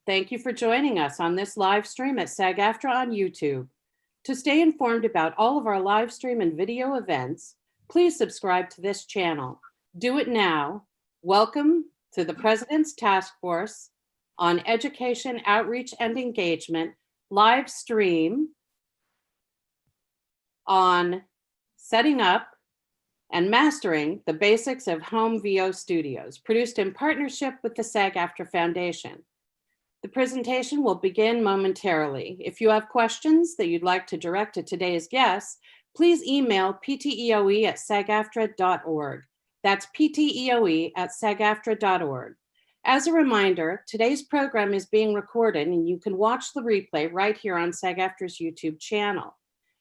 Thank you for joining us on this live stream at SAG-AFTRA on YouTube. To stay informed about all of our live stream and video events, please subscribe to this channel. Do it now. Welcome to the President's Taskforce on Education, Outreach, and Engagement live stream on setting up and mastering the basics of home VO studios, produced in partnership with the SAG-AFTRA Foundation. The presentation will begin momentarily. If you have questions that you'd like to direct to today's guests, please email pteoe@sagaftra.org. That's pteoe@sagaftra.org. As a reminder, today's program is being recorded and you can watch the replay right here on SAG-AFTRA's YouTube channel.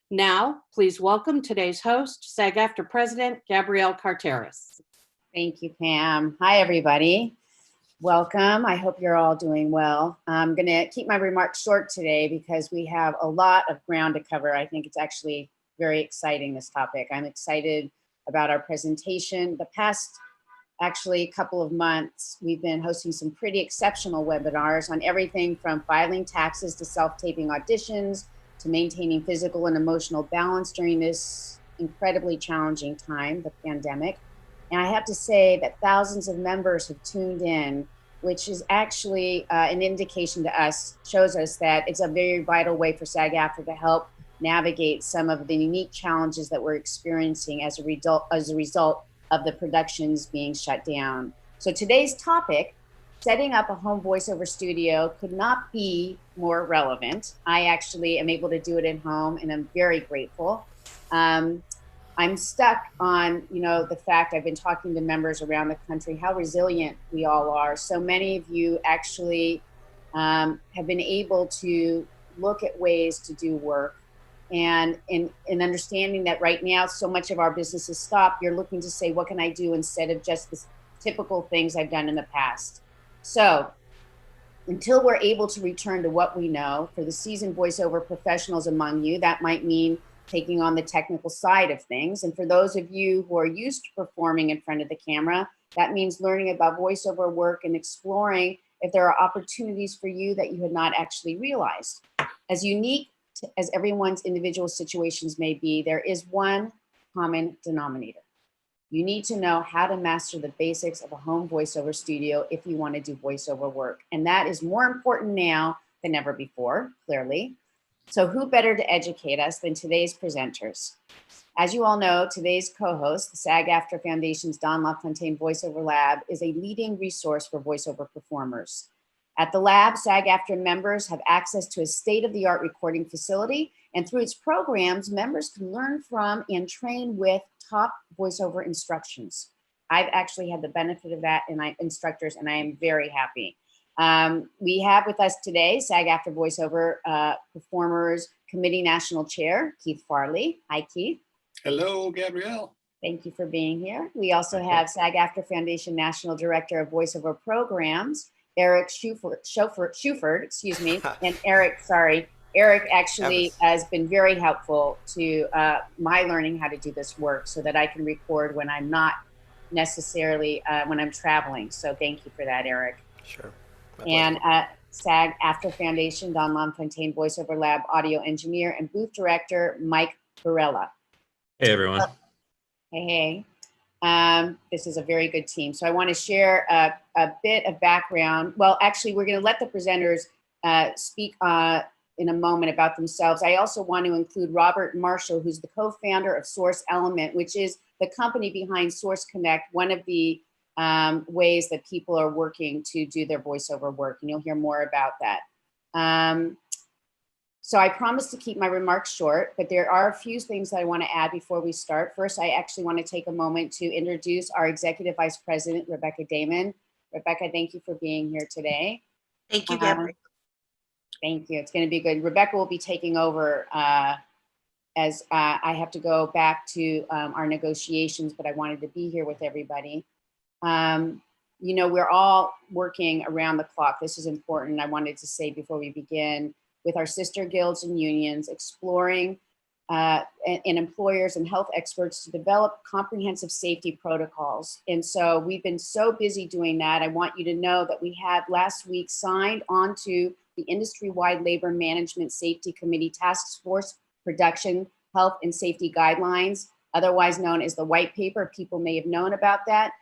Now, please welcome today's host, SAG-AFTRA President Gabrielle Carteris. Thank you, Pam. Hi, everybody. Welcome. I hope you're all doing well. I'm going to keep my remarks short today because we have a lot of ground to cover. I think it's actually very exciting, this topic. I'm excited about our presentation. The past, actually, couple of months, we've been hosting some pretty exceptional webinars on everything from filing taxes to self-taping auditions to maintaining physical and emotional balance during this incredibly challenging time, the pandemic. And I have to say that thousands of members have tuned in, which is actually an indication to us, shows us that it's a very vital way for SAG-AFTRA to help navigate some of the unique challenges that we're experiencing as a result of the productions being shut down. So today's topic, setting up a home voiceover studio, could not be more relevant. I actually am able to do it at home and I'm very grateful. I'm stuck on, the fact I've been talking to members around the country, how resilient we all are. So many of you actually have been able to look at ways to do work. And in understanding that right now, so much of our business is stopped, you're looking to say, what can I do instead of just the typical things I've done in the past? So until we're able to return to what we know, for the seasoned voiceover professionals among you, that might mean taking on the technical side of things. And for those of you who are used to performing in front of the camera, that means learning about voiceover work and exploring if there are opportunities for you that you had not actually realized. As unique as everyone's individual situations may be, there is one common denominator. You need to know how to master the basics of a home voiceover studio if you want to do voiceover work. And that is more important now than ever before, clearly. So who better to educate us than today's presenters? As you all know, today's co-host, the SAG-AFTRA Foundation's Don LaFontaine Voiceover Lab, is a leading resource for voiceover performers. At the lab, SAG-AFTRA members have access to a state-of-the-art recording facility, and through its programs, members can learn from and train with top voiceover instructions. I've actually had the benefit of that in my instructors, and I am very happy. We have with us today SAG-AFTRA Voiceover Performers Committee National Chair, Keith Farley. Hi, Keith. Hello, Gabrielle. Thank you for being here. We also have SAG-AFTRA Foundation National Director of Voiceover Programs, Aric Shuford, excuse me, and Aric, sorry. Aric actually has been very helpful to my learning how to do this work so that I can record when I'm not necessarily, when I'm traveling. So thank you for that, Aric. Sure. And SAG-AFTRA Foundation, Don LaFontaine Voiceover Lab Audio Engineer and Booth Director, Mike Varela. Hey, everyone. Hey. This is a very good team. So I want to share a bit of background. Well, actually, we're going to let the presenters speak in a moment about themselves. I also want to include Robert Marshall, who's the co-founder of Source Element, which is the company behind Source Connect, one of the ways that people are working to do their voiceover work, and you'll hear more about that. So I promise to keep my remarks short, but there are a few things that I want to add before we start. First, I actually want to take a moment to introduce our Executive Vice President, Rebecca Damon. Rebecca, thank you for being here today. Thank you, Gabrielle. Thank you. It's going to be good. Rebecca will be taking over as I have to go back to our negotiations, but I wanted to be here with everybody. We're all working around the clock. This is important. I wanted to say before we begin, with our sister guilds and unions, exploring and employers and health experts to develop comprehensive safety protocols. And so we've been so busy doing that. I want you to know that we had last week signed onto the industry-wide labor management safety committee task force production, health and safety guidelines, otherwise known as the white paper. People may have known about that.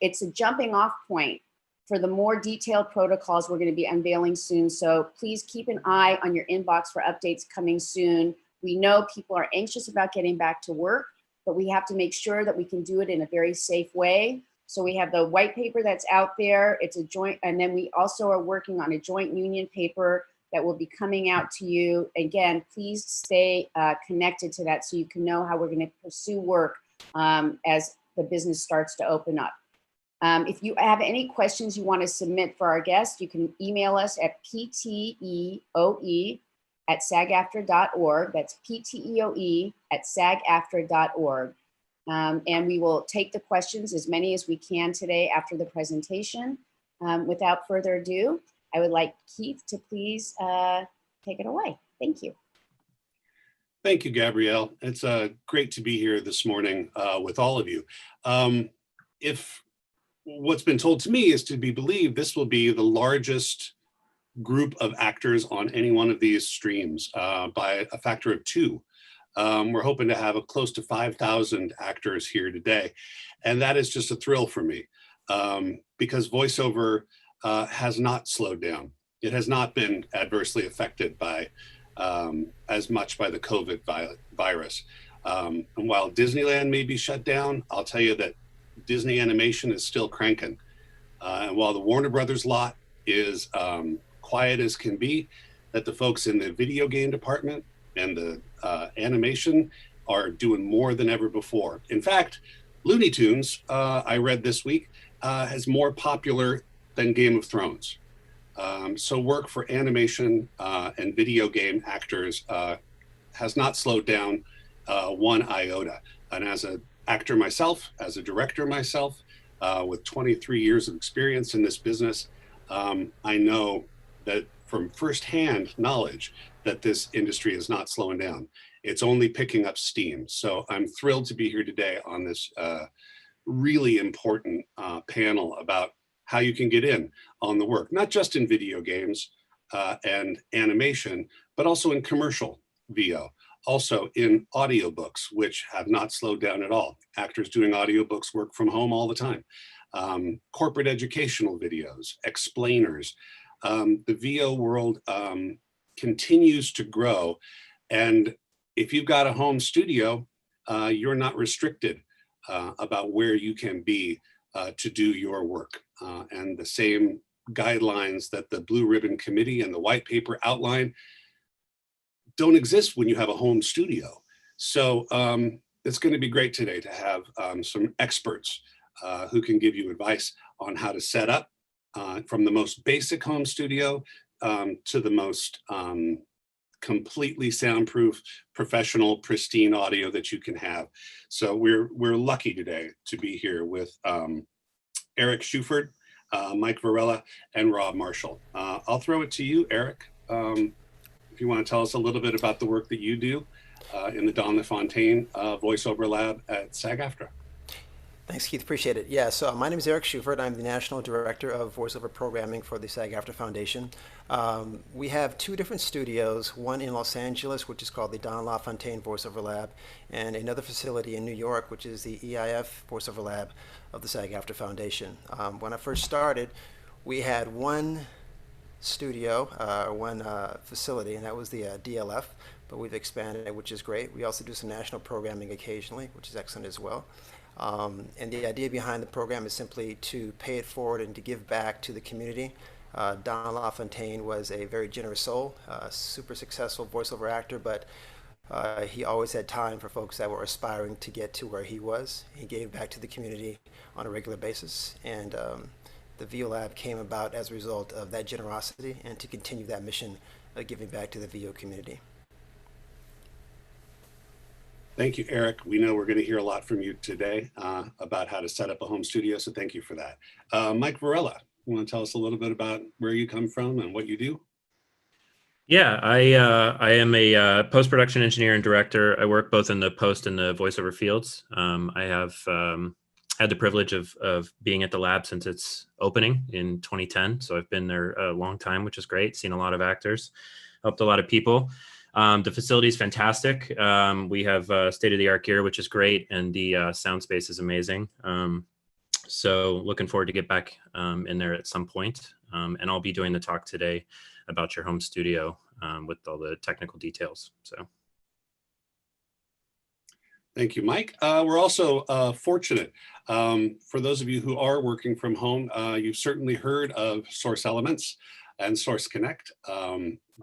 It's a jumping off point for the more detailed protocols we're going to be unveiling soon. So please keep an eye on your inbox for updates coming soon. We know people are anxious about getting back to work, but we have to make sure that we can do it in a very safe way. So we have the white paper that's out there. It's a joint, and then we also are working on a joint union paper that will be coming out to you. Again, please stay connected to that so you can know how we're going to pursue work as the business starts to open up. If you have any questions you want to submit for our guests, you can email us at pteoe@sagaftra.org. That's pteoe@sagaftra.org. And we will take the questions, as many as we can today after the presentation. Without further ado, I would like Keith to please take it away. Thank you. Thank you, Gabrielle. It's great to be here this morning with all of you. If what's been told to me is to be believed, this will be the largest group of actors on any one of these streams by a factor of 2. We're hoping to have close to 5,000 actors here today. And that is just a thrill for me because voiceover has not slowed down. It has not been adversely affected by as much by the COVID virus. And while Disneyland may be shut down, I'll tell you that Disney animation is still cranking. And while the Warner Brothers lot is quiet as can be, that the folks in the video game department and the animation are doing more than ever before. In fact, Looney Tunes, I read this week, is more popular than Game of Thrones. So work for animation and video game actors has not slowed down one iota. And as an actor myself, as a director myself, with 23 years of experience in this business, I know that from firsthand knowledge that this industry is not slowing down. It's only picking up steam. So I'm thrilled to be here today on this really important panel about how you can get in on the work, not just in video games and animation, but also in commercial VO, also in audiobooks, which have not slowed down at all. Actors doing audiobooks work from home all the time. Corporate educational videos, explainers. The VO world continues to grow. And if you've got a home studio, you're not restricted about where you can be to do your work. And the same guidelines that the Blue Ribbon Committee and the white paper outline don't exist when you have a home studio. So it's going to be great today to have some experts who can give you advice on how to set up from the most basic home studio to the most completely soundproof, professional, pristine audio that you can have. So we're lucky today to be here with Aric Shuford, Mike Varela, and Rob Marshall. I'll throw it to you, Aric. If you want to tell us a little bit about the work that you do in the Don LaFontaine Voiceover Lab at SAG-AFTRA. Thanks, Keith. Appreciate it. Yeah, so my name is Aric Shuford. I'm the National Director of Voiceover Programming for the SAG-AFTRA Foundation. We have 2 different studios, one in Los Angeles, which is called the Don LaFontaine Voiceover Lab, and another facility in New York, which is the EIF Voiceover Lab of the SAG-AFTRA Foundation. When I first started, we had one studio, one facility, and that was the DLF, but we've expanded it, which is great. We also do some national programming occasionally, which is excellent as well. And the idea behind the program is simply to pay it forward and to give back to the community. Don LaFontaine was a very generous soul, super successful voiceover actor, but he always had time for folks that were aspiring to get to where he was. He gave back to the community on a regular basis, and the VO Lab came about as a result of that generosity and to continue that mission of giving back to the VO community. Thank you, Aric. We know we're going to hear a lot from you today about how to set up a home studio, so thank you for that. Mike Varela, you want to tell us a little bit about where you come from and what you do? Yeah, I am a post-production engineer and director. I work both in the post and the voiceover fields. I have had the privilege of being at the lab since its opening in 2010. So I've been there a long time, which is great. Seen a lot of actors, helped a lot of people. The facility is fantastic. We have state-of-the-art gear, which is great, and the sound space is amazing. So looking forward to get back in there at some point. And I'll be doing the talk today about your home studio with all the technical details. So. Thank you, Mike. We're also fortunate. For those of you who are working from home, you've certainly heard of Source Elements and Source Connect.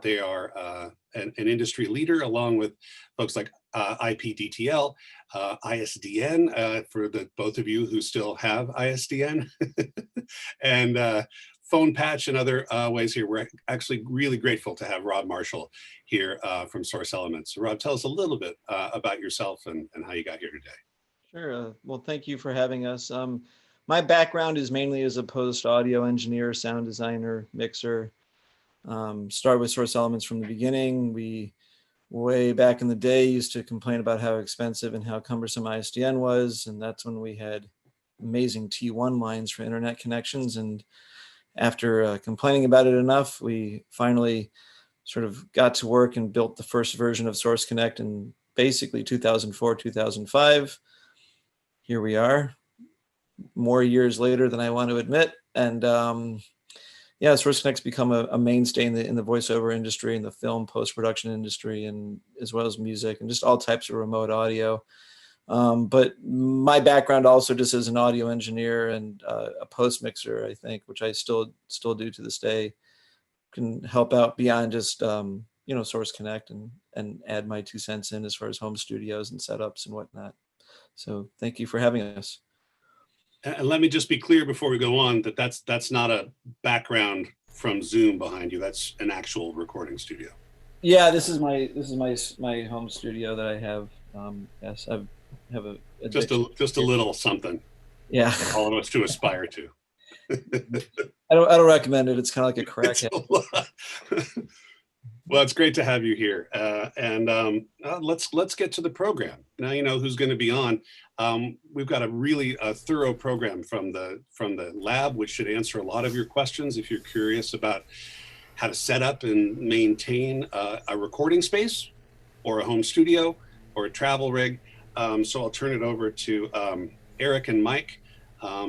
They are an industry leader, along with folks like IPDTL, ISDN, for the both of you who still have ISDN, and Phone Patch and other ways here. We're actually really grateful to have Rob Marshall here from Source Elements. Rob, tell us a little bit about yourself and how you got here today. Sure. Well, thank you for having us. My background is mainly as a post-audio engineer, sound designer, mixer. Started with Source Elements from the beginning. We, way back in the day, used to complain about how expensive and how cumbersome ISDN was. And that's when we had amazing T1 lines for internet connections. And after complaining about it enough, we finally sort of got to work and built the first version of Source Connect in basically 2004, 2005. Here we are, more years later than I want to admit. And yeah, Source Connect's become a mainstay in the voiceover industry, in the film post-production industry, and as well as music and just all types of remote audio. But my background also just as an audio engineer and a post mixer, I think, which I still do to this day, can help out beyond just Source Connect and add my 2 cents in as far as home studios and setups and whatnot. So thank you for having us. And let me just be clear before we go on that that's not a background from Zoom behind you. That's an actual recording studio. Yeah, this is my home studio that I have. Yes, I have a just a little something. Yeah, all of us to aspire to. I don't recommend it. It's kind of like a crackhead. Well, it's great to have you here, and let's get to the program. Now you know who's going to be on. We've got a really thorough program from the lab, which should answer a lot of your questions if you're curious about how to set up and maintain a recording space, or a home studio, or a travel rig. So I'll turn it over to Aric and Mike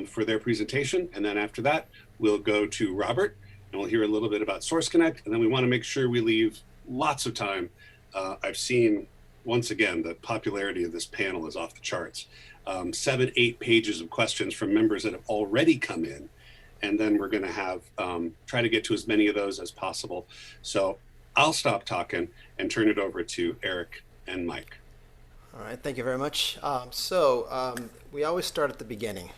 for their presentation, and then after that, we'll go to Robert. And we'll hear a little bit about Source Connect, and then we want to make sure we leave lots of time. I've seen, once again, the popularity of this panel is off the charts. 7-8 pages of questions from members that have already come in, and then we're going to have try to get to as many of those as possible. So I'll stop talking and turn it over to Aric and Mike. All right, thank you very much. We always start at the beginning.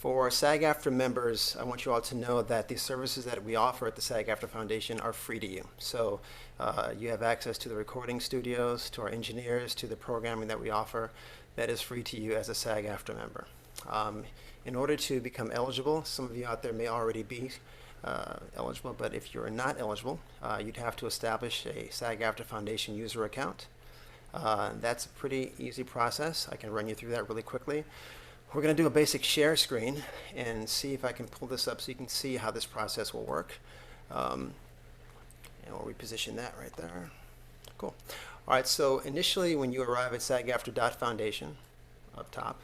For SAG-AFTRA members, I want you all to know that the services that we offer at the SAG-AFTRA Foundation are free to you. So you have access to the recording studios, to our engineers, to the programming that we offer. That is free to you as a SAG-AFTRA member. In order to become eligible, some of you out there may already be eligible, but if you're not eligible, you'd have to establish a SAG-AFTRA Foundation user account. That's a pretty easy process. I can run you through that really quickly. We're going to do a basic share screen and see if I can pull this up so you can see how this process will work. And we'll reposition that right there. Cool. All right, so initially when you arrive at SAG-AFTRA.Foundation up top,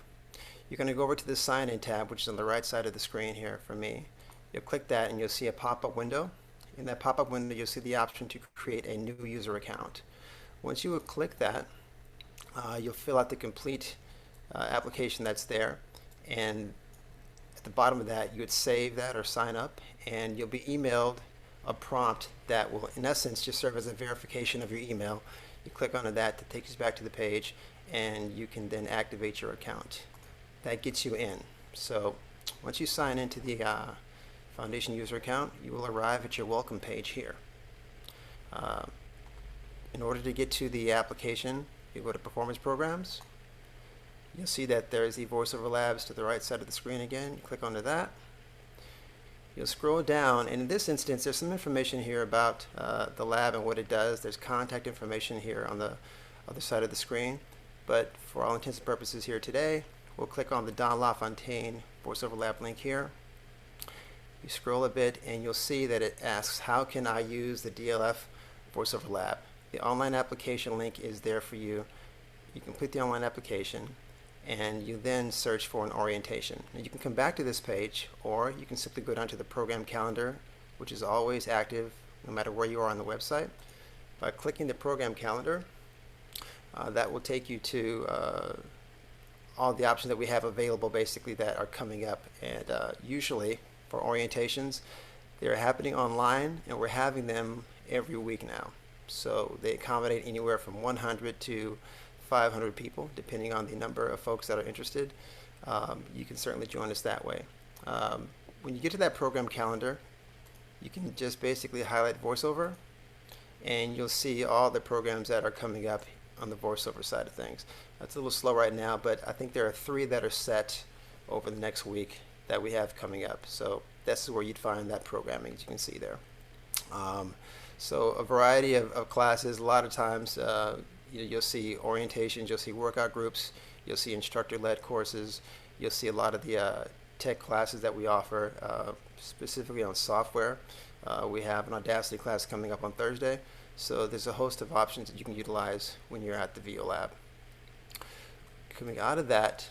you're going to go over to the Sign In tab, which is on the right side of the screen here for me. You'll click that and you'll see a pop-up window. In that pop-up window, you'll see the option to create a new user account. Once you click that, you'll fill out the complete application that's there, and at the bottom of that you would save that or sign up, and you'll be emailed a prompt that will in essence just serve as a verification of your email. You click onto that takes you back to the page, and you can then activate your account. That gets you in. So once you sign into the Foundation user account, you will arrive at your welcome page here. In order to get to the application, you go to Performance Programs. You'll see that there's the VoiceOver Labs to the right side of the screen again. You click onto that. You'll scroll down, and in this instance, there's some information here about the lab and what it does. There's contact information here on the other side of the screen. But for all intents and purposes here today, we'll click on the Don LaFontaine VoiceOver Lab link here. You scroll a bit, and you'll see that it asks, how can I use the DLF VoiceOver Lab? The online application link is there for you. You complete the online application, and you then search for an orientation. Now you can come back to this page, or you can simply go down to the program calendar, which is always active no matter where you are on the website. By clicking the program calendar, that will take you to all the options that we have available basically that are coming up. And usually for orientations, they're happening online, and we're having them every week now. So they accommodate anywhere from 100 to 500 people, depending on the number of folks that are interested. You can certainly join us that way. When you get to that program calendar, you can just basically highlight VoiceOver, and you'll see all the programs that are coming up on the VoiceOver side of things. That's a little slow right now, but I think there are 3 that are set over the next week that we have coming up. So this is where you'd find that programming, as you can see there. So a variety of classes. A lot of times you'll see orientations, you'll see workout groups, you'll see instructor-led courses, you'll see a lot of the tech classes that we offer, specifically on software. We have an Audacity class coming up on Thursday, so there's a host of options that you can utilize when you're at the VO Lab. Coming out of that,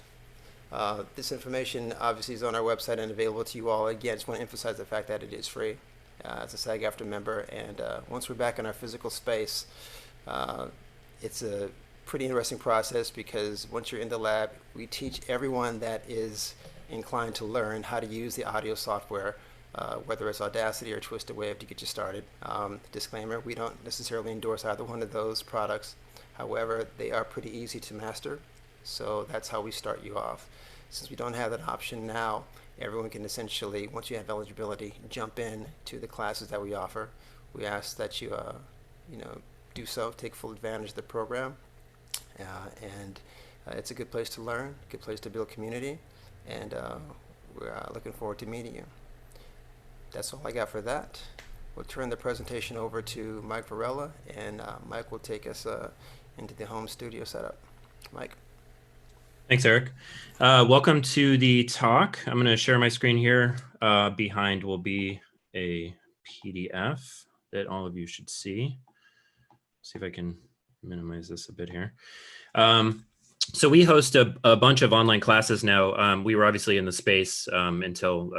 this information obviously is on our website and available to you all. Again, I just want to emphasize the fact that it is free as a SAG-AFTRA member, and once we're back in our physical space, it's a pretty interesting process, because once you're in the lab, we teach everyone that is inclined to learn how to use the audio software, whether it's Audacity or Twisted Wave, to get you started. Disclaimer, we don't necessarily endorse either one of those products. However, they are pretty easy to master, so that's how we start you off. Since we don't have that option now, everyone can essentially, once you have eligibility, jump in to the classes that we offer. We ask that you, do so, take full advantage of the program, and it's a good place to learn, good place to build community, and we're looking forward to meeting you. That's all I got for that. We'll turn the presentation over to Mike Varela, and Mike will take us into the home studio setup. Mike. Thanks, Aric. Welcome to the talk. I'm going to share my screen here. Behind will be a PDF that all of you should see. See if I can minimize this a bit here. So we host a bunch of online classes now. We were obviously in the space until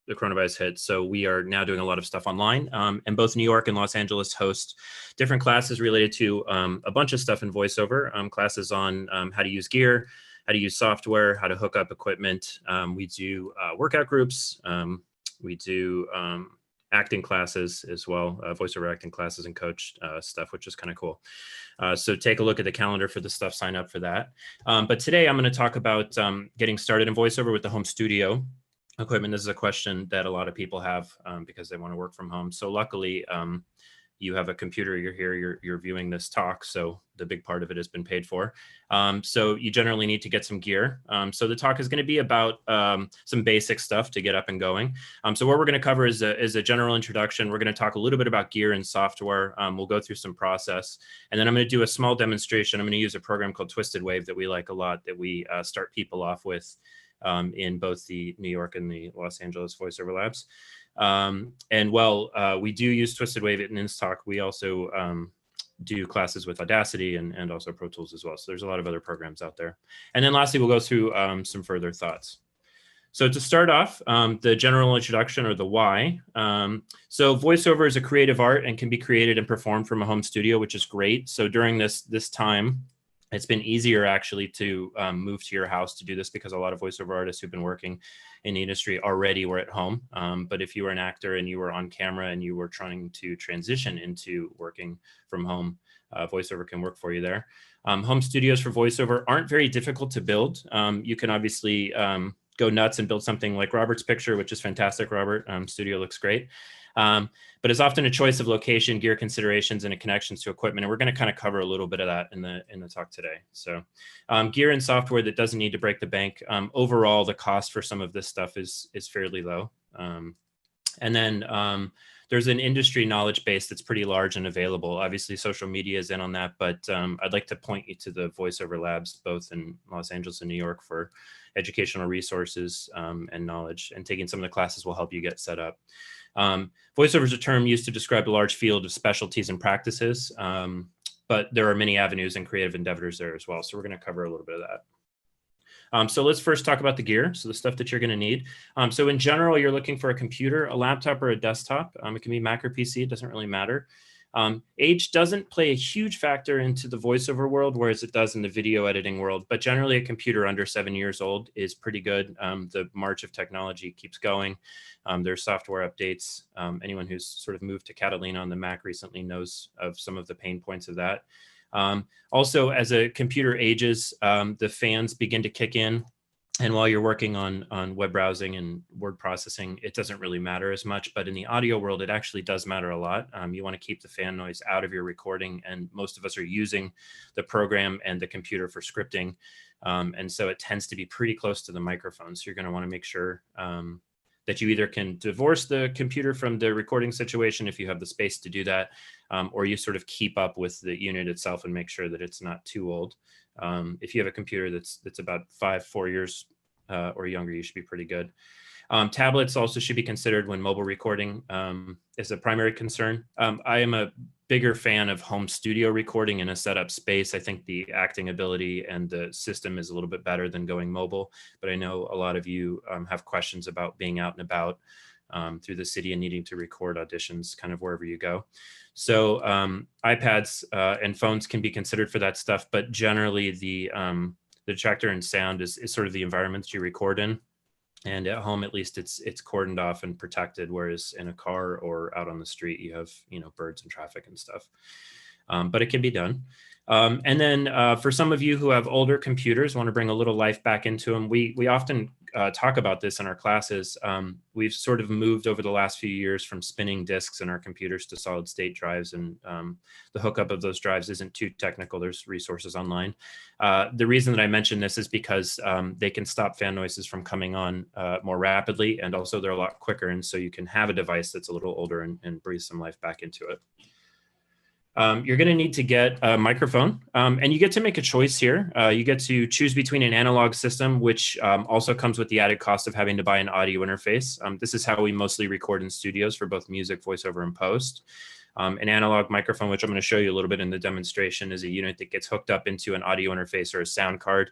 the coronavirus hit. So we are now doing a lot of stuff online. And both New York and Los Angeles host different classes related to a bunch of stuff in VoiceOver, classes on how to use gear, how to use software, how to hook up equipment. We do workout groups. We do acting classes as well, VoiceOver acting classes and coach stuff, which is kind of cool. So take a look at the calendar for the stuff, sign up for that. But today I'm going to talk about getting started in VoiceOver with the home studio equipment. This is a question that a lot of people have because they want to work from home. So luckily, you have a computer, you're here, you're viewing this talk. So the big part of it has been paid for. So you generally need to get some gear. So the talk is going to be about some basic stuff to get up and going. So what we're going to cover is a general introduction. We're going to talk a little bit about gear and software. We'll go through some process. And then I'm going to do a small demonstration. I'm going to use a program called Twisted Wave that we like a lot, that we start people off with in both the New York and the Los Angeles VoiceOver labs. And while we do use Twisted Wave in this talk, we also do classes with Audacity and also Pro Tools as well. So there's a lot of other programs out there. And then lastly, we'll go through some further thoughts. So to start off, the general introduction, or the why. So VoiceOver is a creative art and can be created and performed from a home studio, which is great. So during this time, it's been easier actually to move to your house to do this, because a lot of VoiceOver artists who've been working in the industry already were at home. But if you were an actor and you were on camera and you were trying to transition into working from home, VoiceOver can work for you there. Home studios for VoiceOver aren't very difficult to build. You can obviously go nuts and build something like Robert's picture, which is fantastic, Robert. Studio looks great. But it's often a choice of location, gear considerations, and a connections to equipment. And we're going to kind of cover a little bit of that in the talk today. So gear and software that doesn't need to break the bank. Overall, the cost for some of this stuff is fairly low. And then there's an industry knowledge base that's pretty large and available. Obviously, social media is in on that, but I'd like to point you to the Voiceover labs, both in Los Angeles and New York, for educational resources and knowledge. And taking some of the classes will help you get set up. Voiceover is a term used to describe a large field of specialties and practices, but there are many avenues and creative endeavors there as well. So we're going to cover a little bit of that. So let's first talk about the gear. So the stuff that you're going to need. So in general, you're looking for a computer, a laptop, or a desktop. It can be Mac or PC. It doesn't really matter. Age doesn't play a huge factor into the voiceover world, whereas it does in the video editing world. But generally, a computer under 7 years old is pretty good. The march of technology keeps going. There's software updates. Anyone who's sort of moved to Catalina on the Mac recently knows of some of the pain points of that. Also, as a computer ages, the fans begin to kick in. And while you're working on web browsing and word processing, it doesn't really matter as much. But in the audio world, it actually does matter a lot. You want to keep the fan noise out of your recording. And most of us are using the program and the computer for scripting. And so it tends to be pretty close to the microphone. So you're going to want to make sure that you either can divorce the computer from the recording situation if you have the space to do that, or you sort of keep up with the unit itself and make sure that it's not too old. If you have a computer that's about 4 years or younger, you should be pretty good. Tablets also should be considered when mobile recording is a primary concern. I am a bigger fan of home studio recording in a setup space. I think the acting ability and the system is a little bit better than going mobile, but I know a lot of you have questions about being out and about through the city and needing to record auditions kind of wherever you go. So iPads and phones can be considered for that stuff, but generally the detractor in sound is sort of the environments you record in. And at home, at least it's cordoned off and protected, whereas in a car or out on the street, you have, birds and traffic and stuff. But it can be done. And then for some of you who have older computers, want to bring a little life back into them, we often talk about this in our classes. We've sort of moved over the last few years from spinning disks in our computers to solid state drives, and the hookup of those drives isn't too technical. There's resources online. The reason that I mention this is because they can stop fan noises from coming on more rapidly, and also they're a lot quicker, and so you can have a device that's a little older and breathe some life back into it. You're going to need to get a microphone, and you get to make a choice here. You get to choose between an analog system, which also comes with the added cost of having to buy an audio interface. This is how we mostly record in studios for both music, voiceover, and post. An analog microphone, which I'm going to show you a little bit in the demonstration, is a unit that gets hooked up into an audio interface or a sound card.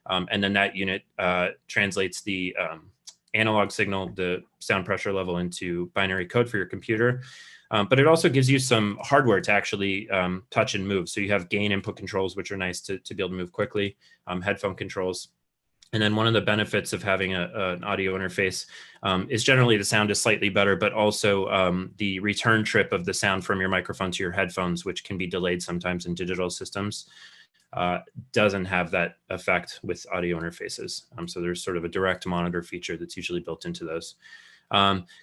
And then that unit translates the analog signal, the sound pressure level, into binary code for your computer. But it also gives you some hardware to actually touch and move. So you have gain input controls, which are nice to be able to move quickly, headphone controls. And then one of the benefits of having an audio interface is generally the sound is slightly better, but also the return trip of the sound from your microphone to your headphones, which can be delayed sometimes in digital systems, doesn't have that effect with audio interfaces. So there's sort of a direct monitor feature that's usually built into those.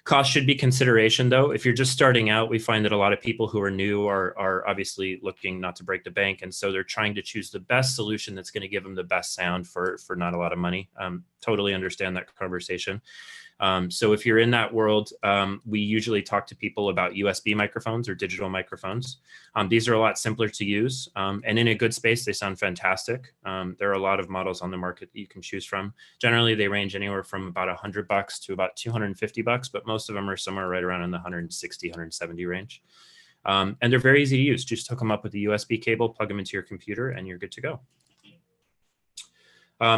Cost should be consideration, though. If you're just starting out, we find that a lot of people who are new are obviously looking not to break the bank, and so they're trying to choose the best solution that's going to give them the best sound for not a lot of money. Totally understand that conversation. So if you're in that world, we usually talk to people about USB microphones or digital microphones. These are a lot simpler to use, and in a good space, they sound fantastic. There are a lot of models on the market that you can choose from. Generally, they range anywhere from about $100 to about $250, but most of them are somewhere right around in the 160, 170 range. And they're very easy to use. Just hook them up with a USB cable, plug them into your computer, and you're good to go.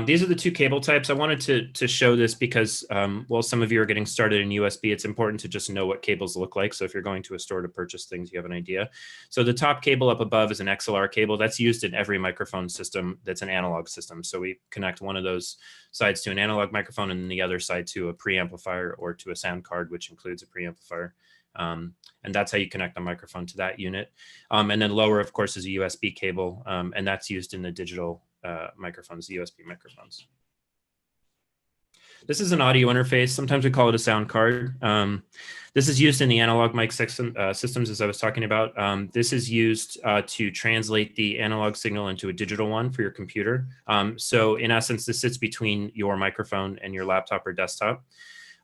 These are the two cable types. I wanted to show this because while some of you are getting started in USB, it's important to just know what cables look like. So if you're going to a store to purchase things, you have an idea. So the top cable up above is an XLR cable. That's used in every microphone system that's an analog system. So we connect one of those sides to an analog microphone and the other side to a preamplifier or to a sound card, which includes a preamplifier. And that's how you connect the microphone to that unit. And then lower, of course, is a USB cable, and that's used in the digital microphones, the USB microphones. This is an audio interface. Sometimes we call it a sound card. This is used in the analog mic systems, as I was talking about. This is used to translate the analog signal into a digital one for your computer. So in essence, this sits between your microphone and your laptop or desktop.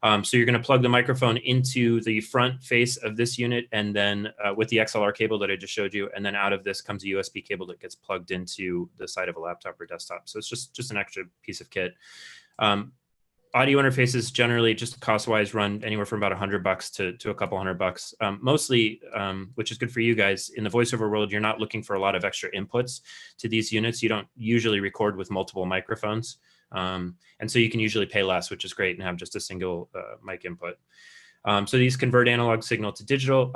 So you're going to plug the microphone into the front face of this unit, and then with the XLR cable that I just showed you, and then out of this comes a USB cable that gets plugged into the side of a laptop or desktop. So it's just an extra piece of kit. Audio interfaces generally, just cost-wise, run anywhere from about $100 to a couple $100. Mostly, which is good for you guys, in the voiceover world, you're not looking for a lot of extra inputs to these units. You don't usually record with multiple microphones. And so you can usually pay less, which is great, and have just a single mic input. So these convert analog signal to digital.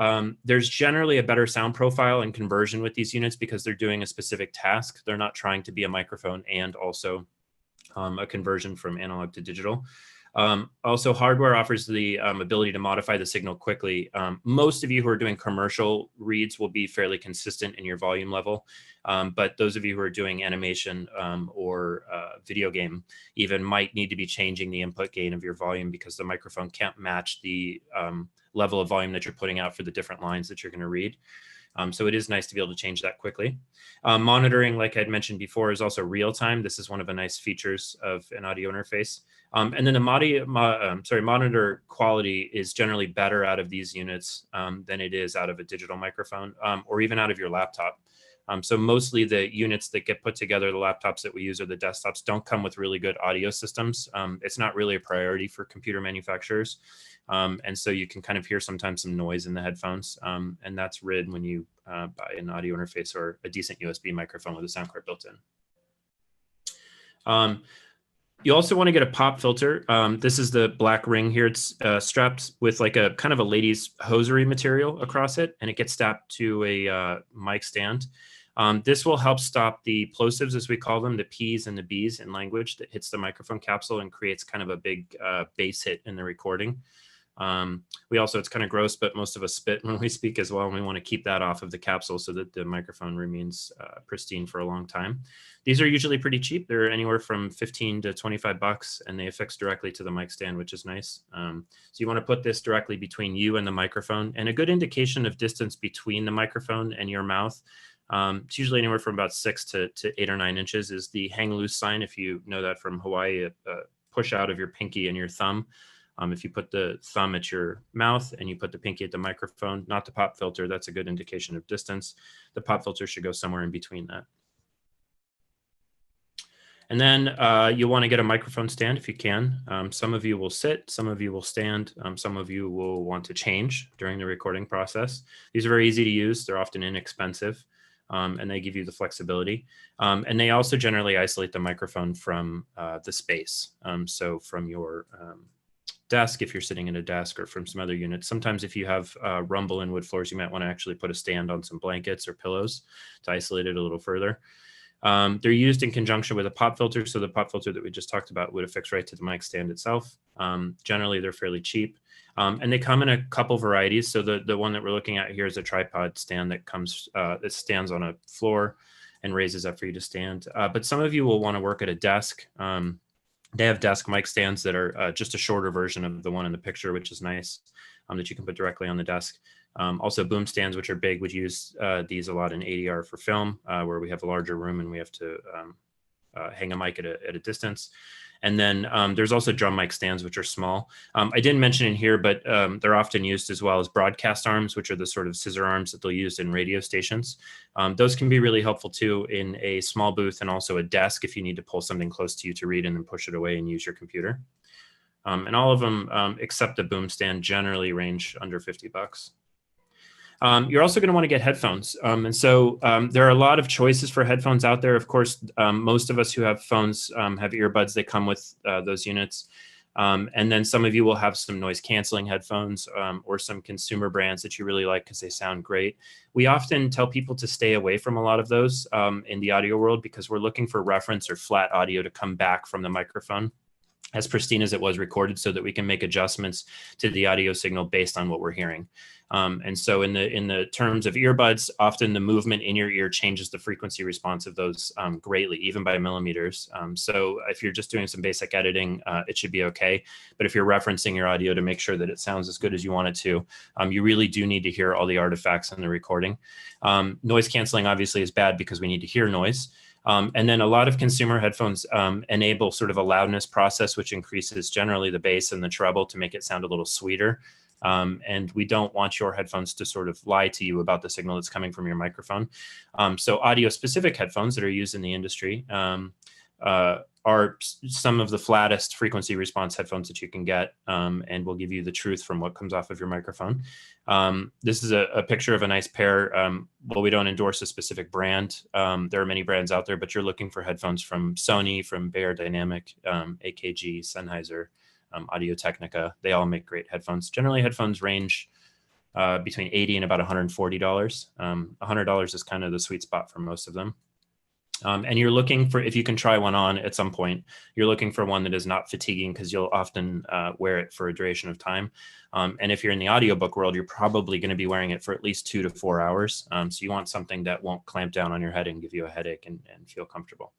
There's generally a better sound profile and conversion with these units because they're doing a specific task. They're not trying to be a microphone and also a conversion from analog to digital. Also, hardware offers the ability to modify the signal quickly. Most of you who are doing commercial reads will be fairly consistent in your volume level. But those of you who are doing animation or video game even might need to be changing the input gain of your volume because the microphone can't match the level of volume that you're putting out for the different lines that you're going to read. So it is nice to be able to change that quickly. Monitoring, like I'd mentioned before, is also real time. This is one of the nice features of an audio interface. And then the monitor quality is generally better out of these units than it is out of a digital microphone or even out of your laptop. So mostly the units that get put together, the laptops that we use or the desktops, don't come with really good audio systems. It's not really a priority for computer manufacturers. And so you can kind of hear sometimes some noise in the headphones. And that's rid when you buy an audio interface or a decent USB microphone with a sound card built in. You also want to get a pop filter. This is the black ring here. It's strapped with like a kind of a lady's hosiery material across it, and it gets strapped to a mic stand. This will help stop the plosives, as we call them, the P's and the B's in language that hits the microphone capsule and creates kind of a big bass hit in the recording. We also, it's kind of gross, but most of us spit when we speak as well, and we want to keep that off of the capsule so that the microphone remains pristine for a long time. These are usually pretty cheap. They're anywhere from 15 to 25 bucks, and they affix directly to the mic stand, which is nice. So you want to put this directly between you and the microphone, and a good indication of distance between the microphone and your mouth. It's usually anywhere from about 6 to 8 or 9 inches is the hang loose sign. If you know that from Hawaii, push out of your pinky and your thumb. If you put the thumb at your mouth and you put the pinky at the microphone, not the pop filter, that's a good indication of distance. The pop filter should go somewhere in between that. And then you'll want to get a microphone stand if you can. Some of you will sit, some of you will stand, some of you will want to change during the recording process. These are very easy to use. They're often inexpensive, and they give you the flexibility. And they also generally isolate the microphone from the space. So from your desk, if you're sitting in a desk, or from some other units. Sometimes if you have rumble in wood floors, you might want to actually put a stand on some blankets or pillows to isolate it a little further. They're used in conjunction with a pop filter. So the pop filter that we just talked about would affix right to the mic stand itself. Generally, they're fairly cheap. And they come in a couple varieties. So the one that we're looking at here is a tripod stand that comes, that stands on a floor and raises up for you to stand. But some of you will want to work at a desk. They have desk mic stands that are just a shorter version of the one in the picture, which is nice, that you can put directly on the desk. Also boom stands, which are big, would use these a lot in ADR for film, where we have a larger room and we have to hang a mic at a distance. And then there's also drum mic stands, which are small. I didn't mention in here, but they're often used as well as broadcast arms, which are the sort of scissor arms that they'll use in radio stations. Those can be really helpful too in a small booth and also a desk if you need to pull something close to you to read and then push it away and use your computer. And all of them, except the boom stand, generally range under 50 bucks. You're also going to want to get headphones. And so there are a lot of choices for headphones out there. Of course, most of us who have phones have earbuds that come with those units. And then some of you will have some noise canceling headphones or some consumer brands that you really like because they sound great. We often tell people to stay away from a lot of those in the audio world because we're looking for reference or flat audio to come back from the microphone as pristine as it was recorded so that we can make adjustments to the audio signal based on what we're hearing. And so in the terms of earbuds, often the movement in your ear changes the frequency response of those greatly, even by millimeters. So if you're just doing some basic editing, it should be okay. But if you're referencing your audio to make sure that it sounds as good as you want it to, you really do need to hear all the artifacts in the recording. Noise canceling obviously is bad because we need to hear noise. And then a lot of consumer headphones enable sort of a loudness process, which increases generally the bass and the treble to make it sound a little sweeter. And we don't want your headphones to sort of lie to you about the signal that's coming from your microphone. So audio specific headphones that are used in the industry are some of the flattest frequency response headphones that you can get, and will give you the truth from what comes off of your microphone. This is a picture of a nice pair. Well, we don't endorse a specific brand. There are many brands out there, but you're looking for headphones from Sony, from Bayer Dynamic, AKG, Sennheiser, Audio-Technica. They all make great headphones. Generally, headphones range between $80 and about $140. $100 is kind of the sweet spot for most of them. And you're looking for, if you can try one on at some point, you're looking for one that is not fatiguing, because you'll often wear it for a duration of time. And if you're in the audiobook world, you're probably going to be wearing it for at least 2 to 4 hours. So you want something that won't clamp down on your head and give you a headache and feel comfortable.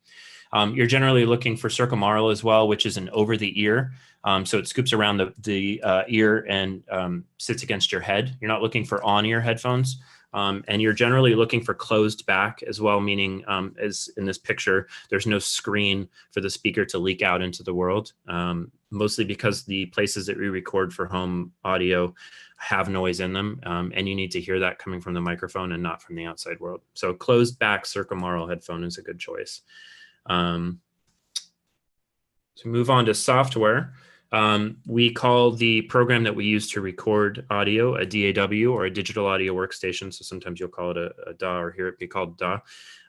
You're generally looking for circumaural as well, which is an over the ear. So it scoops around the ear and sits against your head. You're not looking for on-ear headphones. And you're generally looking for closed back as well, meaning as in this picture, there's no screen for the speaker to leak out into the world, mostly because the places that we record for home audio have noise in them, and you need to hear that coming from the microphone and not from the outside world. So closed back circumaural headphone is a good choice. So move on to software. We call the program that we use to record audio a DAW, or a digital audio workstation. So sometimes you'll call it a DAW, or hear it be called DAW.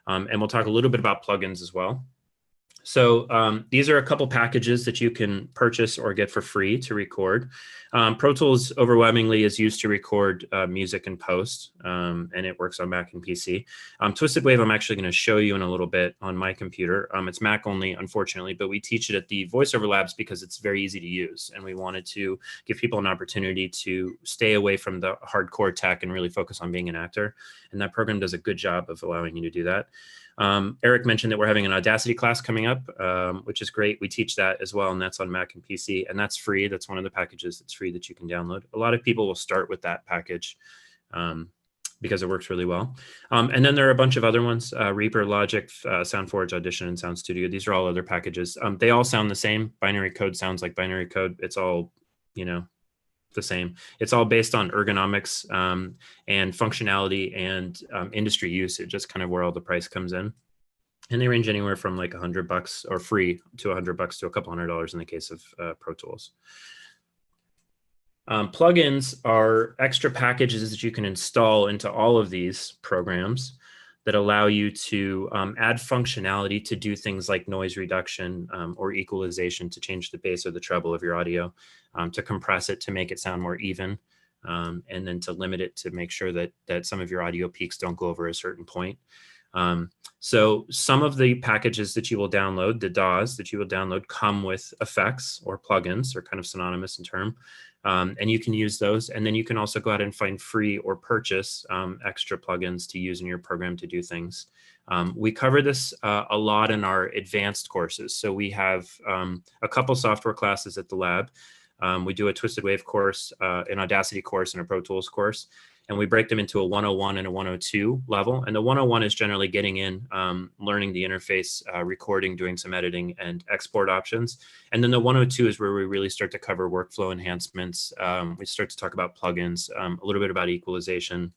And we'll talk a little bit about plugins as well. So these are a couple packages that you can purchase or get for free to record. Pro Tools overwhelmingly is used to record music and post, and it works on Mac and PC. Twisted Wave, I'm actually going to show you in a little bit on my computer. It's Mac only, unfortunately, but we teach it at the Voiceover Labs because it's very easy to use. And we wanted to give people an opportunity to stay away from the hardcore tech and really focus on being an actor. And that program does a good job of allowing you to do that. Aric mentioned that we're having an Audacity class coming up, which is great. We teach that as well, and that's on Mac and PC, and that's free. That's one of the packages that's free that you can download. A lot of people will start with that package because it works really well. And then there are a bunch of other ones, Reaper, Logic, SoundForge, Audition, and Sound Studio. These are all other packages. They all sound the same. Binary code sounds like binary code. It's all, the same. It's all based on ergonomics and functionality and industry usage. Just kind of where all the price comes in. And they range anywhere from like $100 or free to $100 to a couple $100 in the case of Pro Tools. Plugins are extra packages that you can install into all of these programs that allow you to add functionality to do things like noise reduction or equalization, to change the bass or the treble of your audio, to compress it to make it sound more even, and then to limit it to make sure that some of your audio peaks don't go over a certain point. So some of the packages that you will download, the DAWs that you will download, come with effects or plugins, or kind of synonymous in term. And you can use those. And then you can also go out and find free or purchase extra plugins to use in your program to do things. We cover this a lot in our advanced courses. So we have a couple software classes at the lab. We do a Twisted Wave course, an Audacity course, and a Pro Tools course. And we break them into a 101 and a 102 level. And the 101 is generally getting in, learning the interface, recording, doing some editing, and export options. And then the 102 is where we really start to cover workflow enhancements. We start to talk about plugins, a little bit about equalization.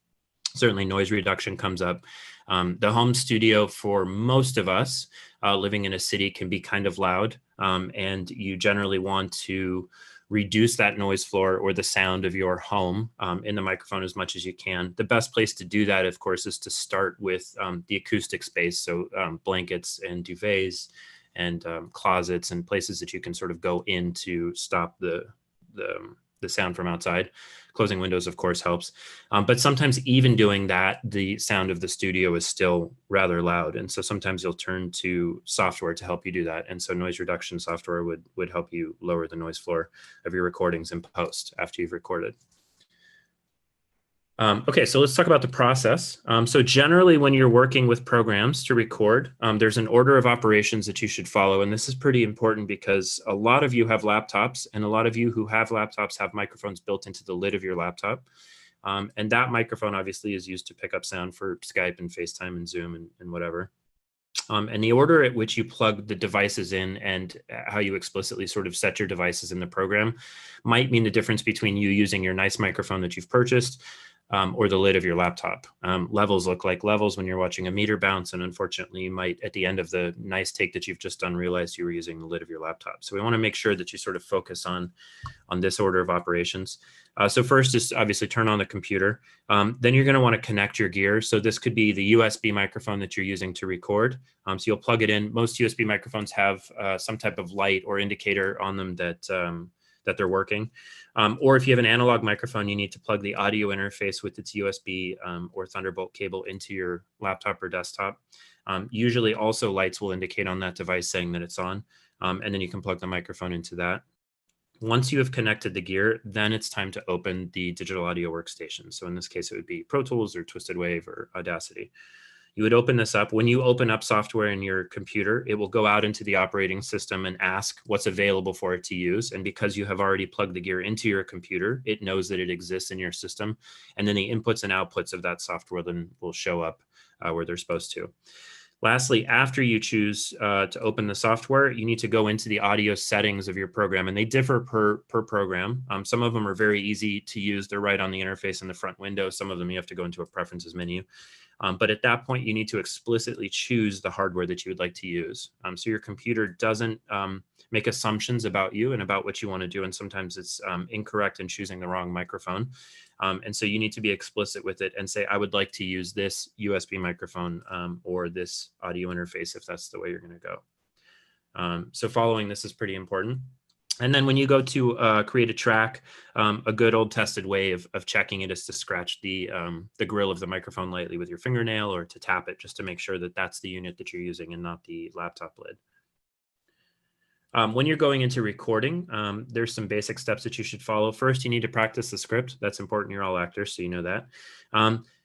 Certainly noise reduction comes up. The home studio for most of us living in a city can be kind of loud. And you generally want to reduce that noise floor or the sound of your home in the microphone as much as you can. The best place to do that, of course, is to start with the acoustic space. So blankets and duvets and closets and places that you can sort of go in to stop the sound from outside. Closing windows, of course, helps. But sometimes even doing that, the sound of the studio is still rather loud. And so sometimes you'll turn to software to help you do that. And so noise reduction software would help you lower the noise floor of your recordings in post after you've recorded. Okay, so let's talk about the process. So generally when you're working with programs to record, there's an order of operations that you should follow. And this is pretty important because a lot of you have laptops, and a lot of you who have laptops have microphones built into the lid of your laptop. And that microphone obviously is used to pick up sound for Skype and FaceTime and Zoom and whatever. And the order at which you plug the devices in and how you explicitly sort of set your devices in the program might mean the difference between you using your nice microphone that you've purchased or the lid of your laptop. Levels look like levels when you're watching a meter bounce, and unfortunately you might, at the end of the nice take that you've just done, realize you were using the lid of your laptop. So we want to make sure that you sort of focus on this order of operations. So first is obviously turn on the computer. Then you're going to want to connect your gear. So this could be the USB microphone that you're using to record. So you'll plug it in. Most USB microphones have some type of light or indicator on them that they're working. Or if you have an analog microphone, you need to plug the audio interface with its USB or Thunderbolt cable into your laptop or desktop. Usually also lights will indicate on that device saying that it's on, and then you can plug the microphone into that. Once you have connected the gear, then it's time to open the digital audio workstation. So in this case, it would be Pro Tools or Twisted Wave or Audacity. You would open this up. When you open up software in your computer, it will go out into the operating system and ask what's available for it to use. And because you have already plugged the gear into your computer, it knows that it exists in your system. And then the inputs and outputs of that software then will show up where they're supposed to. Lastly, after you choose to open the software, you need to go into the audio settings of your program, and they differ per program. Some of them are very easy to use. They're right on the interface in the front window. Some of them you have to go into a preferences menu. But at that point, you need to explicitly choose the hardware that you would like to use. So your computer doesn't make assumptions about you and about what you want to do. And sometimes it's incorrect in choosing the wrong microphone. And so you need to be explicit with it and say, I would like to use this USB microphone or this audio interface if that's the way you're going to go. So following this is pretty important. And then when you go to create a track, a good old tested way of checking it is to scratch the grill of the microphone lightly with your fingernail or to tap it just to make sure that that's the unit that you're using and not the laptop lid. When you're going into recording, there's some basic steps that you should follow. First, you need to practice the script. That's important. You're all actors, so you know that.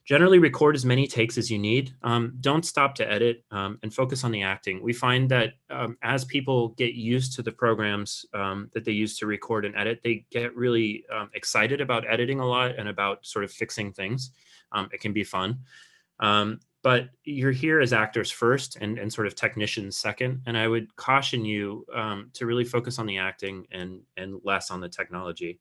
Generally record as many takes as you need. Don't stop to edit and focus on the acting. We find that as people get used to the programs that they use to record and edit, they get really excited about editing a lot and about sort of fixing things. It can be fun. But you're here as actors first and sort of technicians second. And I would caution you to really focus on the acting and less on the technology.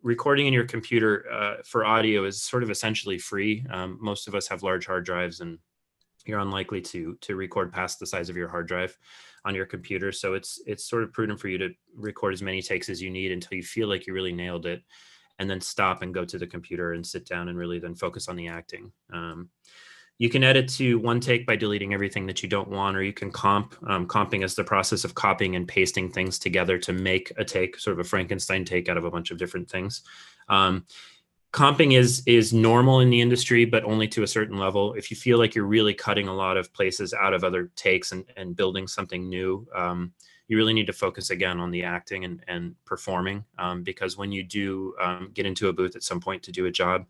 Recording in your computer for audio is sort of essentially free. Most of us have large hard drives and you're unlikely to record past the size of your hard drive on your computer. So it's sort of prudent for you to record as many takes as you need until you feel like you really nailed it, and then stop and go to the computer and sit down and really then focus on the acting. You can edit to one take by deleting everything that you don't want, or you can comp. Comping is the process of copying and pasting things together to make a take, sort of a Frankenstein take out of a bunch of different things. Comping is normal in the industry, but only to a certain level. If you feel like you're really cutting a lot of places out of other takes and building something new, you really need to focus again on the acting and performing, because when you do get into a booth at some point to do a job,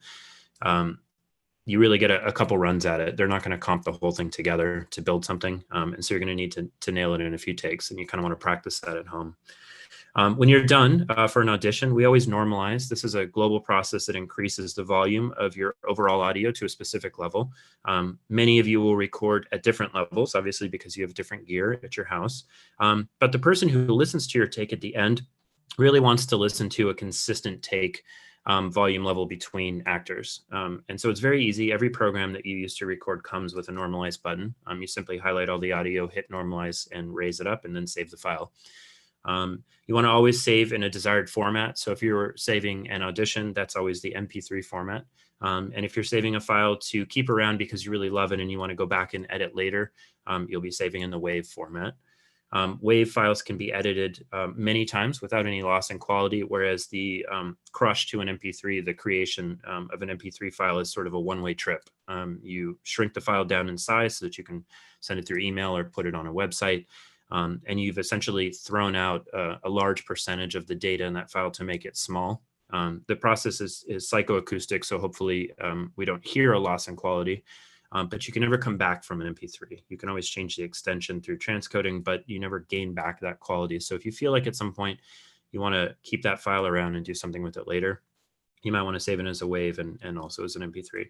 you really get a couple runs at it. They're not going to comp the whole thing together to build something. And so you're going to need to nail it in a few takes, and you kind of want to practice that at home. When you're done for an audition, we always normalize. This is a global process that increases the volume of your overall audio to a specific level. Many of you will record at different levels, obviously, because you have different gear at your house. But the person who listens to your take at the end really wants to listen to a consistent take volume level between actors. And so it's very easy. Every program that you use to record comes with a normalize button. You simply highlight all the audio, hit normalize, and raise it up, and then save the file. You want to always save in a desired format. So if you're saving an audition, that's always the MP3 format. And if you're saving a file to keep around because you really love it and you want to go back and edit later, you'll be saving in the WAV format. WAV files can be edited many times without any loss in quality, whereas the crush to an MP3, the creation of an MP3 file is sort of a one-way trip. You shrink the file down in size so that you can send it through email or put it on a website. And you've essentially thrown out a large percentage of the data in that file to make it small. The process is psychoacoustic, so hopefully we don't hear a loss in quality. But you can never come back from an MP3. You can always change the extension through transcoding, but you never gain back that quality. So if you feel like at some point you want to keep that file around and do something with it later, you might want to save it as a wave and also as an MP3.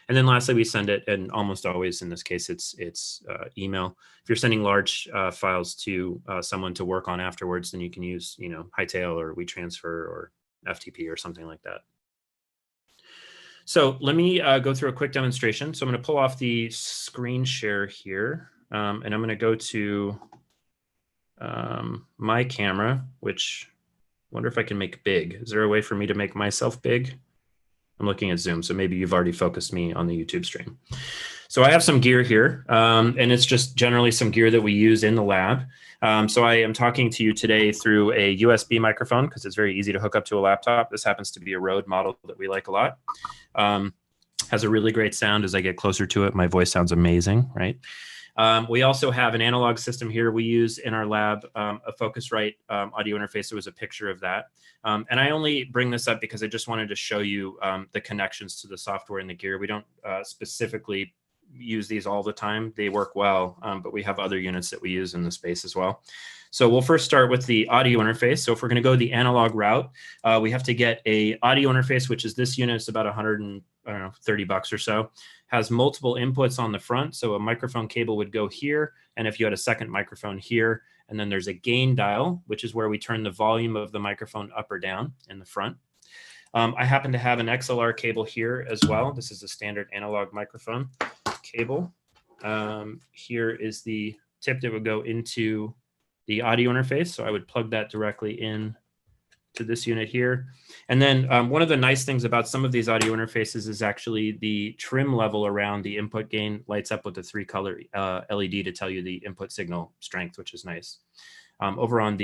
And then lastly, we send it, and almost always in this case, it's email. If you're sending large files to someone to work on afterwards, then you can use, Hightail or WeTransfer or FTP or something like that. So let me go through a quick demonstration. So I'm going to pull off the screen share here, and I'm going to go to my camera, which I wonder if I can make big. Is there a way for me to make myself big? I'm looking at Zoom, so maybe you've already focused me on the YouTube stream. So I have some gear here, and it's just generally some gear that we use in the lab. So I am talking to you today through a USB microphone because it's very easy to hook up to a laptop. This happens to be a Rode model that we like a lot. Has a really great sound. As I get closer to it, my voice sounds amazing, right? We also have an analog system here we use in our lab, a Focusrite audio interface. There was a picture of that. And I only bring this up because I just wanted to show you the connections to the software and the gear. We don't specifically use these all the time. They work well, but we have other units that we use in the space as well. So we'll first start with the audio interface. So if we're going to go the analog route, we have to get a audio interface, which is this unit. It's about $130 or so. Has multiple inputs on the front. So a microphone cable would go here. And if you had a second microphone here, and then there's a gain dial, which is where we turn the volume of the microphone up or down in the front. I happen to have an XLR cable here as well. This is a standard analog microphone cable. Here is the tip that would go into the audio interface. So I would plug that directly in to this unit here. And then one of the nice things about some of these audio interfaces is actually the trim level around the input gain lights up with a 3-color LED to tell you the input signal strength, which is nice. Over on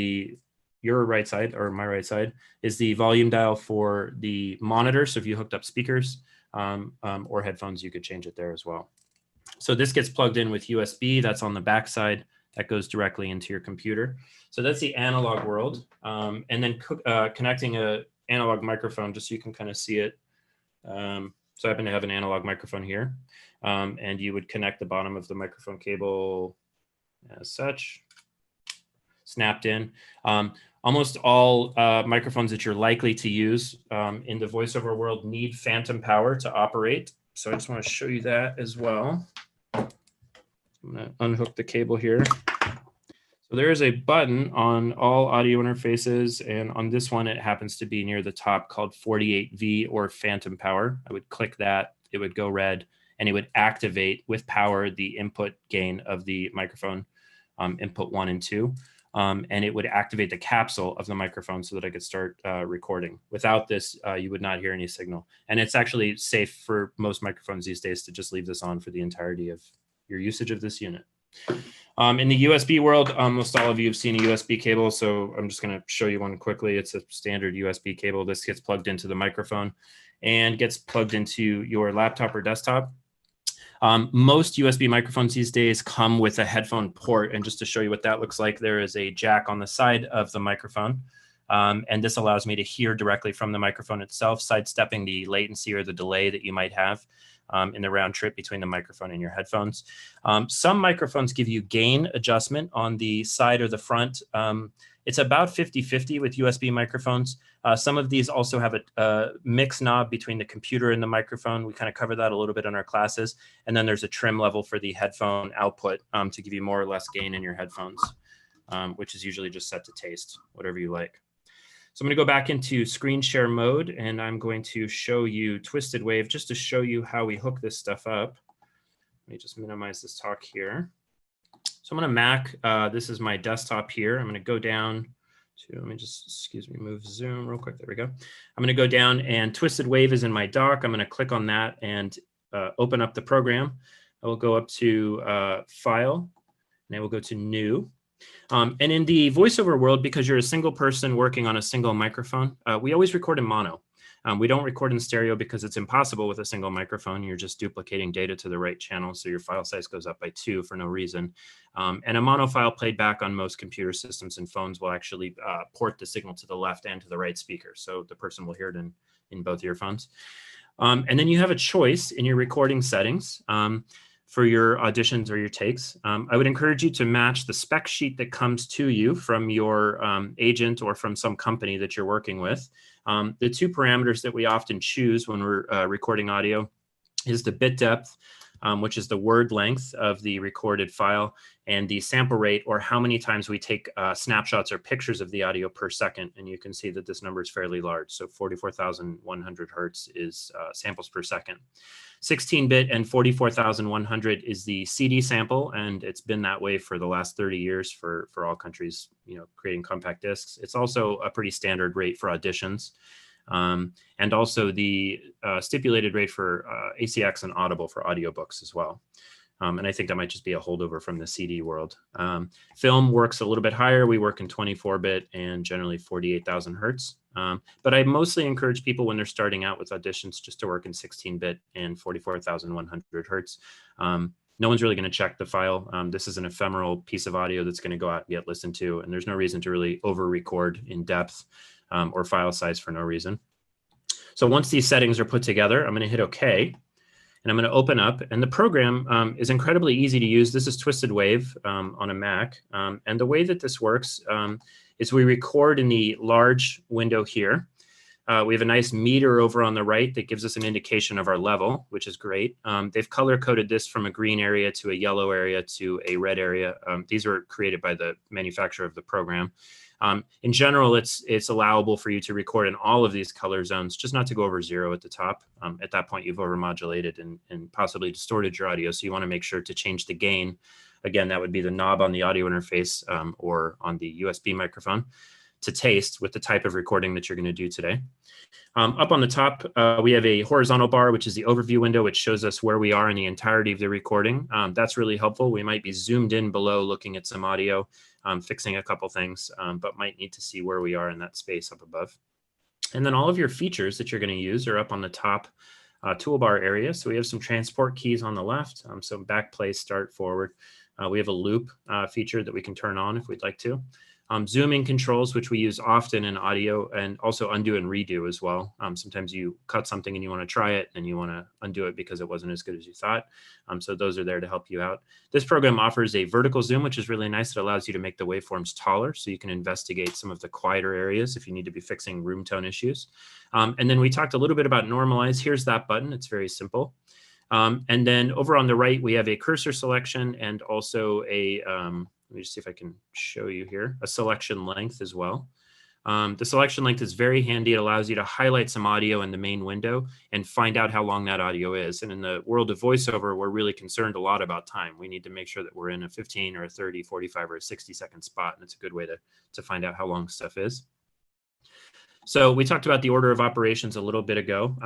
your right side, or my right side, is the volume dial for the monitor. So if you hooked up speakers or headphones, you could change it there as well. So this gets plugged in with USB. That's on the back side. That goes directly into your computer. So that's the analog world. And then connecting a analog microphone, just so you can kind of see it. So I happen to have an analog microphone here. And you would connect the bottom of the microphone cable as such, snapped in. Almost all microphones that you're likely to use in the voiceover world need phantom power to operate. So I just want to show you that as well. I'm going to unhook the cable here. So there is a button on all audio interfaces, and on this one, it happens to be near the top called 48V or phantom power. I would click that, it would go red, and it would activate with power the input gain of the microphone, input 1 and 2. And it would activate the capsule of the microphone so that I could start recording. Without this, you would not hear any signal. And it's actually safe for most microphones these days to just leave this on for the entirety of your usage of this unit. In the USB world, most all of you have seen a USB cable, so I'm just going to show you one quickly. It's a standard USB cable. This gets plugged into the microphone and gets plugged into your laptop or desktop. Most USB microphones these days come with a headphone port, and just to show you what that looks like, there is a jack on the side of the microphone, and this allows me to hear directly from the microphone itself, sidestepping the latency or the delay that you might have in the round trip between the microphone and your headphones. Some microphones give you gain adjustment on the side or the front. It's about 50-50 with USB microphones. Some of these also have a mix knob between the computer and the microphone. We kind of cover that a little bit in our classes. And then there's a trim level for the headphone output to give you more or less gain in your headphones, which is usually just set to taste, whatever you like. So I'm going to go back into screen share mode, and I'm going to show you Twisted Wave just to show you how we hook this stuff up. Let me just minimize this talk here. So I'm on a Mac. This is my desktop here. I'm going to go down to, let me just, move Zoom real quick. There we go. I'm going to go down, and Twisted Wave is in my dock. I'm going to click on that and open up the program. I will go up to File, and I will go to New. And in the voiceover world, because you're a single person working on a single microphone, we always record in mono. We don't record in stereo because it's impossible with a single microphone. You're just duplicating data to the right channel, so your file size goes up by 2 for no reason. And a mono file played back on most computer systems and phones will actually port the signal to the left and to the right speaker, so the person will hear it in both earphones. And then you have a choice in your recording settings for your auditions or your takes. I would encourage you to match the spec sheet that comes to you from your agent or from some company that you're working with The two parameters that we often choose when we're recording audio is the bit depth, which is the word length of the recorded file, and the sample rate, or how many times we take snapshots or pictures of the audio per second. And you can see that this number is fairly large. So 44,100 hertz is samples per second. 16-bit and 44,100 is the CD sample, and it's been that way for the last 30 years for all countries, creating compact discs. It's also a pretty standard rate for auditions. And also the stipulated rate for ACX and Audible for audiobooks as well. And I think that might just be a holdover from the CD world. Film works a little bit higher. We work in 24-bit and generally 48,000 hertz. But I mostly encourage people when they're starting out with auditions just to work in 16-bit and 44,100 hertz. No one's really going to check the file. This is an ephemeral piece of audio that's going to go out and get listened to, and there's no reason to really over-record in depth or file size for no reason. So once these settings are put together, I'm going to hit OK. And I'm going to open up, and the program is incredibly easy to use. This is Twisted Wave on a Mac. And the way that this works is we record in the large window here. We have a nice meter over on the right that gives us an indication of our level, which is great. They've color coded this from a green area to a yellow area to a red area. These were created by the manufacturer of the program. In general, it's allowable for you to record in all of these color zones, just not to go over 0 at the top. At that point, you've overmodulated and possibly distorted your audio. So you want to make sure to change the gain. Again, that would be the knob on the audio interface or on the USB microphone to taste with the type of recording that you're going to do today. Up on the top, we have a horizontal bar, which is the overview window, which shows us where we are in the entirety of the recording. That's really helpful. We might be zoomed in below looking at some audio, fixing a couple things, but might need to see where we are in that space up above. And then all of your features that you're going to use are up on the top toolbar area. So we have some transport keys on the left, so back, play, start, forward. We have a loop feature that we can turn on if we'd like to. Zooming controls, which we use often in audio, and also undo and redo as well. Sometimes you cut something and you want to try it and you want to undo it because it wasn't as good as you thought. So those are there to help you out. This program offers a vertical zoom, which is really nice. It allows you to make the waveforms taller so you can investigate some of the quieter areas if you need to be fixing room tone issues. And then we talked a little bit about normalize. Here's that button. It's very simple. And then over on the right, we have a cursor selection and also a let me just see if I can show you here, a selection length as well. The selection length is very handy. It allows you to highlight some audio in the main window and find out how long that audio is. And in the world of voiceover, we're really concerned a lot about time. We need to make sure that we're in a 15 or a 30, 45 or a 60-second spot. And it's a good way to find out how long stuff is. So we talked about the order of operations a little bit ago.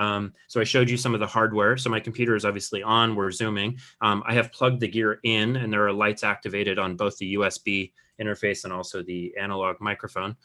So I showed you some of the hardware. So my computer is obviously on, we're zooming. I have plugged the gear in and there are lights activated on both the USB interface and also the analog microphone.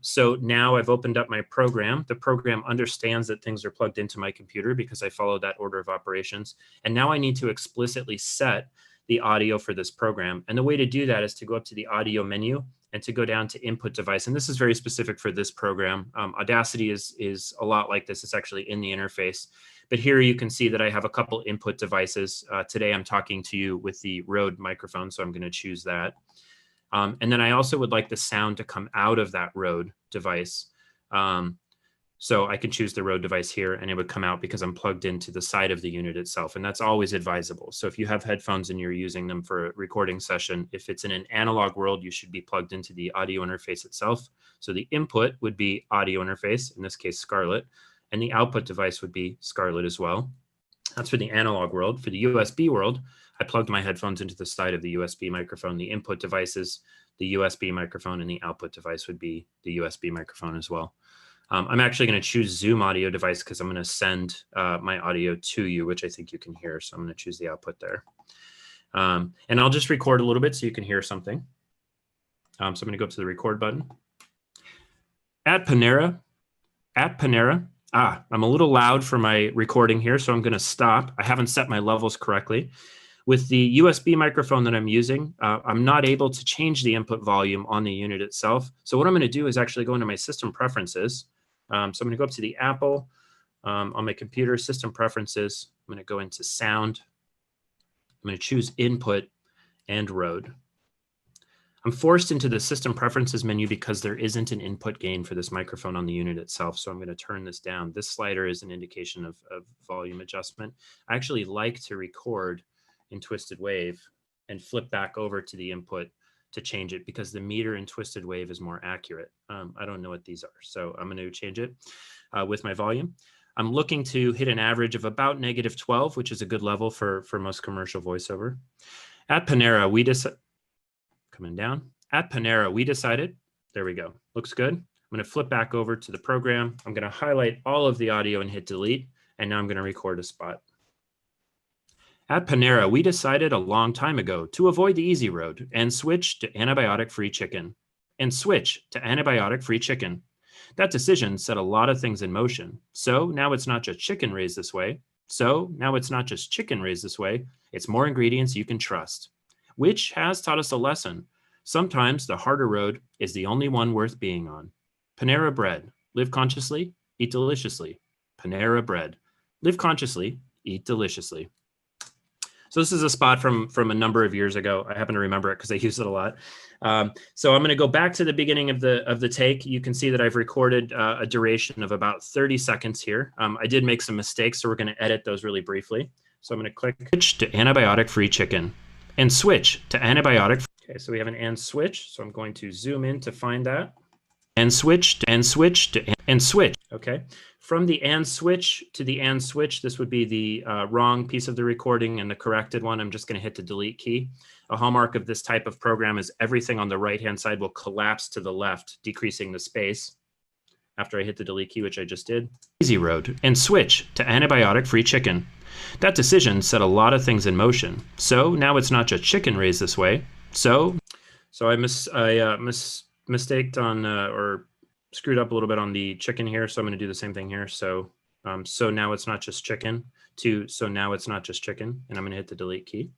So now I've opened up my program. The program understands that things are plugged into my computer because I followed that order of operations. And now I need to explicitly set the audio for this program. And the way to do that is to go up to the audio menu and to go down to input device. And this is very specific for this program. Audacity is a lot like this. It's actually in the interface. But here you can see that I have a couple input devices. Today I'm talking to you with the Rode microphone, so I'm going to choose that. And then I also would like the sound to come out of that Rode device. So I can choose the Rode device here and it would come out because I'm plugged into the side of the unit itself. And that's always advisable. So if you have headphones and you're using them for a recording session, if it's in an analog world, you should be plugged into the audio interface itself. So the input would be audio interface, in this case, Scarlett, and the output device would be Scarlett as well. That's for the analog world. For the USB world, I plugged my headphones into the side of the USB microphone. The input device is the USB microphone and the output device would be the USB microphone as well. I'm actually going to choose Zoom audio device because I'm going to send my audio to you, which I think you can hear. So I'm going to choose the output there. And I'll just record a little bit so you can hear something. So I'm going to go up to the record button. At Panera, I'm a little loud for my recording here, so I'm going to stop. I haven't set my levels correctly. With the USB microphone that I'm using, I'm not able to change the input volume on the unit itself. So what I'm going to do is actually go into my system preferences. So I'm going to go up to the Apple on my computer, system preferences. I'm going to go into sound. I'm going to choose input and Rode. I'm forced into the system preferences menu because there isn't an input gain for this microphone on the unit itself. So I'm going to turn this down. This slider is an indication of volume adjustment. I actually like to record in Twisted Wave and flip back over to the input to change it because the meter in Twisted Wave is more accurate. I don't know what these are, so I'm going to change it with my volume. I'm looking to hit an average of about -12, which is a good level for most commercial voiceover. At Panera, we decided, coming down. At Panera, we decided, there we go, looks good. I'm going to flip back over to the program. I'm going to highlight all of the audio and hit delete, and now I'm going to record a spot. At Panera, we decided a long time ago to avoid the easy road and switch to antibiotic-free chicken. That decision set a lot of things in motion. So now it's not just chicken raised this way. It's more ingredients you can trust, which has taught us a lesson. Sometimes the harder road is the only one worth being on. Panera Bread, live consciously, eat deliciously. Panera Bread, live consciously, eat deliciously. So this is a spot from a number of years ago. I happen to remember it because I use it a lot. So I'm going to go back to the beginning of the take. You can see that I've recorded a duration of about 30 seconds here. I did make some mistakes, so we're going to edit those really briefly. So I'm going to click switch to antibiotic-free chicken and switch to antibiotic. Okay, so we have an and switch. So I'm going to zoom in to find that. And switch. Okay. From the and switch to the and switch, this would be the wrong piece of the recording, and the corrected one, I'm just going to hit the delete key. A hallmark of this type of program is everything on the right-hand side will collapse to the left, decreasing the space after I hit the delete key, which I just did. Easy road and switch to antibiotic-free chicken. That decision set a lot of things in motion. So now it's not just chicken raised this way. So I mistaked on or screwed up a little bit on the chicken here, so I'm going to do the same thing here. So now it's not just chicken so now it's not just chicken, and I'm going to hit the delete key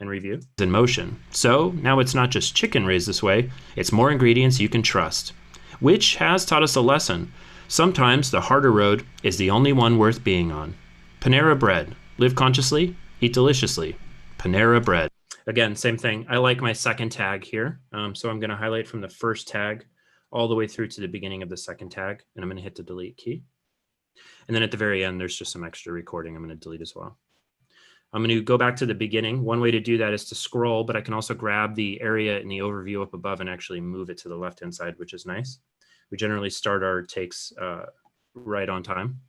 and review. In motion. So now it's not just chicken raised this way, it's more ingredients you can trust, which has taught us a lesson. Sometimes the harder road is the only one worth being on. Panera Bread, live consciously, eat deliciously. Panera Bread. Again, same thing. I like my second tag here. So I'm going to highlight from the first tag all the way through to the beginning of the second tag, and I'm going to hit the delete key. And then at the very end, there's just some extra recording I'm going to delete as well. I'm going to go back to the beginning. One way to do that is to scroll, but I can also grab the area in the overview up above and actually move it to the left-hand side, which is nice. We generally start our takes right on time.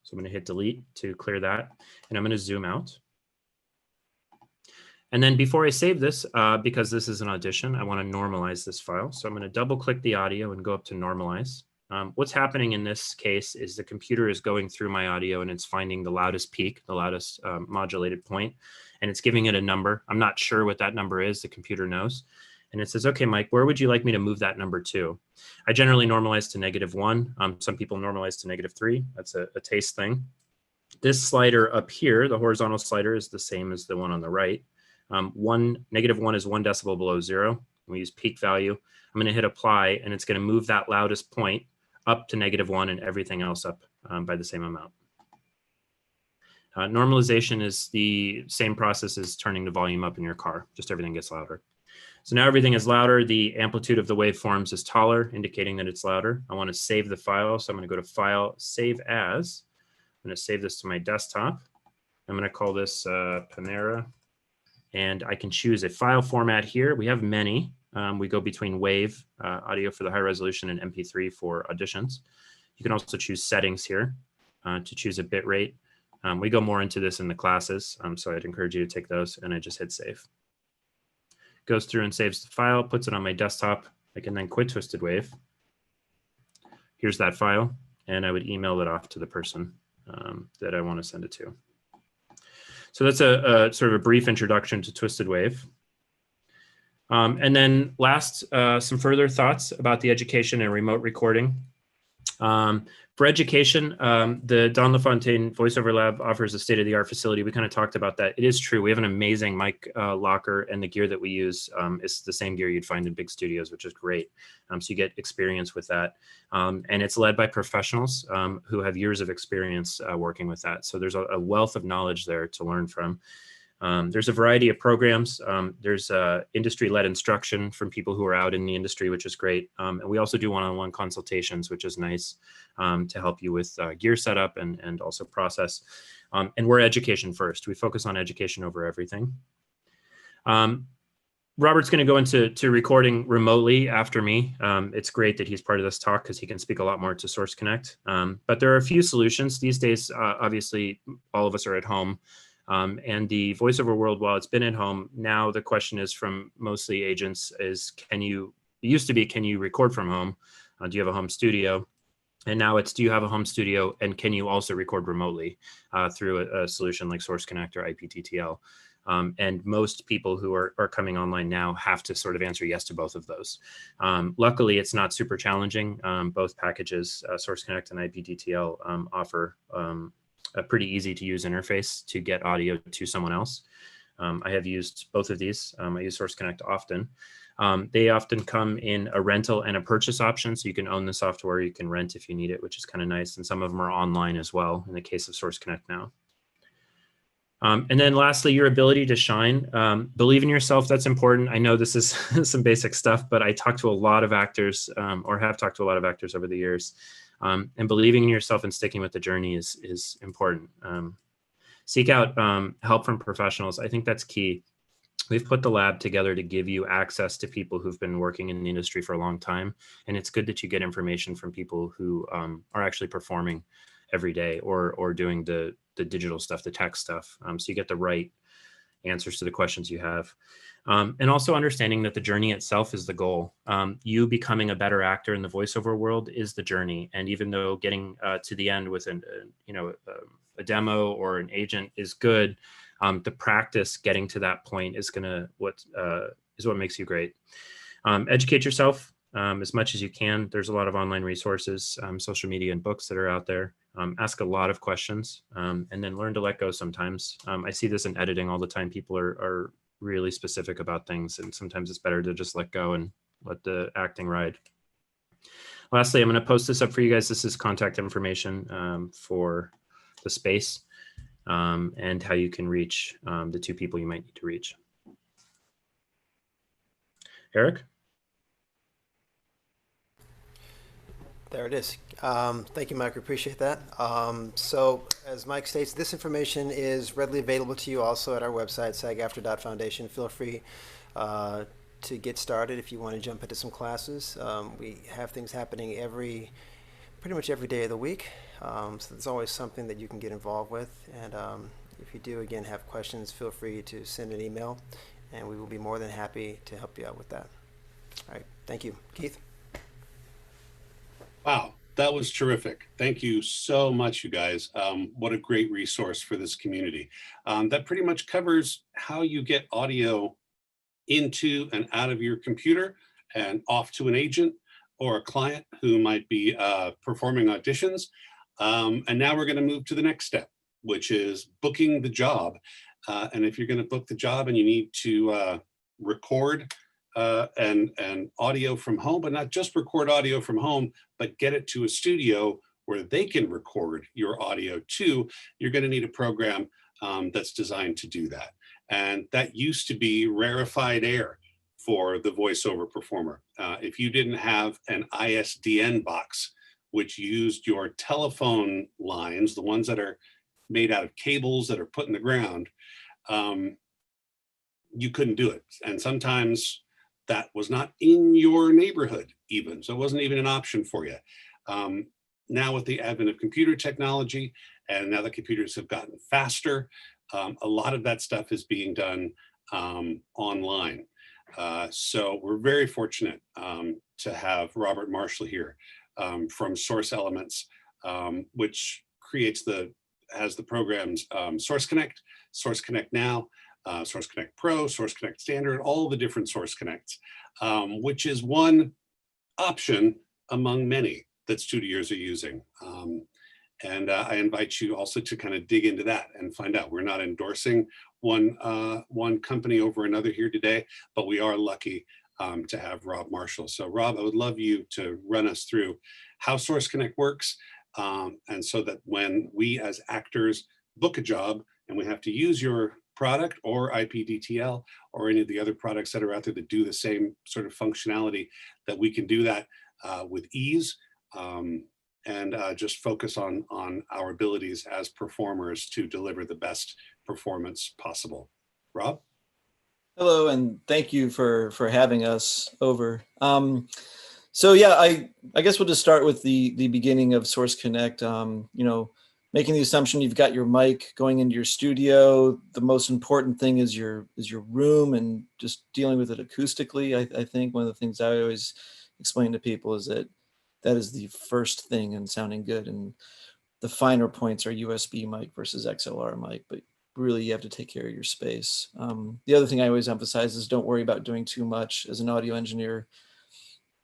So I'm going to hit delete to clear that, and I'm going to zoom out. And then before I save this, because this is an audition, I want to normalize this file. So I'm going to double click the audio and go up to normalize. What's happening in this case is the computer is going through my audio and it's finding the loudest peak, the loudest modulated point, and it's giving it a number. I'm not sure what that number is. The computer knows. And it says, okay, Mike, where would you like me to move that number to? I generally normalize to -1. Some people normalize to -3. That's a taste thing. This slider up here, the horizontal slider, is the same as the one on the right. -1 is 1 decibel below 0. We use peak value. I'm going to hit apply, and it's going to move that loudest point up to -1 and everything else up by the same amount. Normalization is the same process as turning the volume up in your car, just everything gets louder. So now everything is louder. The amplitude of the waveforms is taller, indicating that it's louder. I want to save the file, so I'm going to go to File, Save As. I'm going to save this to my desktop. I'm going to call this Panera. And I can choose a file format here. We have many. We go between WAV, audio for the high resolution, and MP3 for auditions. You can also choose settings here to choose a bit rate. We go more into this in the classes, so I'd encourage you to take those, and I just hit save. Goes through and saves the file, puts it on my desktop. I can then quit Twisted Wave. Here's that file, and I would email it off to the person that I want to send it to. So that's a sort of a brief introduction to Twisted Wave. And then last, some further thoughts about the education and remote recording. For education, the Don LaFontaine Voiceover Lab offers a state-of-the-art facility. We kind of talked about that. It is true. We have an amazing mic locker, and the gear that we use is the same gear you'd find in big studios, which is great. So you get experience with that. And it's led by professionals who have years of experience working with that. So there's a wealth of knowledge there to learn from. There's a variety of programs. There's industry-led instruction from people who are out in the industry, which is great. And we also do one-on-one consultations, which is nice to help you with gear setup and also process. And we're education first. We focus on education over everything. Robert's going to go into recording remotely after me. It's great that he's part of this talk because he can speak a lot more to Source Connect. But there are a few solutions. These days, obviously, all of us are at home. And the voiceover world, while it's been at home, now the question is from mostly agents is, it used to be, can you record from home? Do you have a home studio? And now it's, do you have a home studio? And can you also record remotely through a solution like Source Connect or IPTTL? And most people who are coming online now have to sort of answer yes to both of those. Luckily, it's not super challenging. Both packages, Source Connect and IPTTL, offer a pretty easy to use interface to get audio to someone else. I have used both of these. I use Source Connect often. They often come in a rental and a purchase option, so you can own the software, you can rent if you need it, which is kind of nice. And some of them are online as well in the case of Source Connect now. And then lastly, your ability to shine. Believe in yourself, that's important. I know this is some basic stuff, but I talk to a lot of actors or have talked to a lot of actors over the years. And believing in yourself and sticking with the journey is important. Seek out help from professionals. I think that's key. We've put the lab together to give you access to people who've been working in the industry for a long time. And it's good that you get information from people who are actually performing every day or doing the digital stuff, the tech stuff. So you get the right answers to the questions you have. And also understanding that the journey itself is the goal. You becoming a better actor in the voiceover world is the journey. And even though getting to the end with a demo or an agent is good, the practice getting to that point is what makes you great. Educate yourself as much as you can. There's a lot of online resources, social media and books that are out there. Ask a lot of questions and then learn to let go sometimes. I see this in editing all the time. People are really specific about things, and sometimes it's better to just let go and let the acting ride. Lastly, I'm going to post this up for you guys. This is contact information for the space and how you can reach the two people you might need to reach. Aric? There it is. Thank you, Mike. We appreciate that. So as Mike states, this information is readily available to you also at our website, SAG-AFTRA.Foundation. Feel free to get started if you want to jump into some classes. We have things happening pretty much every day of the week. So there's always something that you can get involved with. And if you do, again, have questions, feel free to send an email, and we will be more than happy to help you out with that. All right. Thank you. Keith? Wow, that was terrific. Thank you so much, you guys. What a great resource for this community. That pretty much covers how you get audio into and out of your computer and off to an agent or a client who might be performing auditions. And now we're going to move to the next step, which is booking the job. And if you're going to book the job and you need to record and audio from home, but not just record audio from home, but get it to a studio where they can record your audio too, you're going to need a program that's designed to do that. And that used to be rarefied air for the voiceover performer. If you didn't have an ISDN box, which used your telephone lines, the ones that are made out of cables that are put in the ground, you couldn't do it. And sometimes that was not in your neighborhood even, so it wasn't even an option for you. Now with the advent of computer technology, and now the computers have gotten faster, a lot of that stuff is being done online. So we're very fortunate to have Robert Marshall here from Source Elements, which has the programs Source Connect, Source Connect Now, Source Connect Pro, Source Connect Standard, all the different Source Connects, which is one option among many that studios are using. And I invite you also to kind of dig into that and find out. We're not endorsing one company over another here today, but we are lucky to have Rob Marshall. So Rob, I would love you to run us through how Source Connect works, and so that when we as actors book a job and we have to use your product or IPDTL or any of the other products that are out there that do the same sort of functionality, that we can do that with ease, and just focus on our abilities as performers to deliver the best performance possible. Rob? Hello, and thank you for having us over. So yeah, I guess we'll just start with the beginning of Source Connect. You know, making the assumption you've got your mic going into your studio. The most important thing is your room and just dealing with it acoustically. I think one of the things I always explain to people is that is the first thing in sounding good, and the finer points are USB mic versus XLR mic, but really you have to take care of your space. The other thing I always emphasize is don't worry about doing too much. As an audio engineer,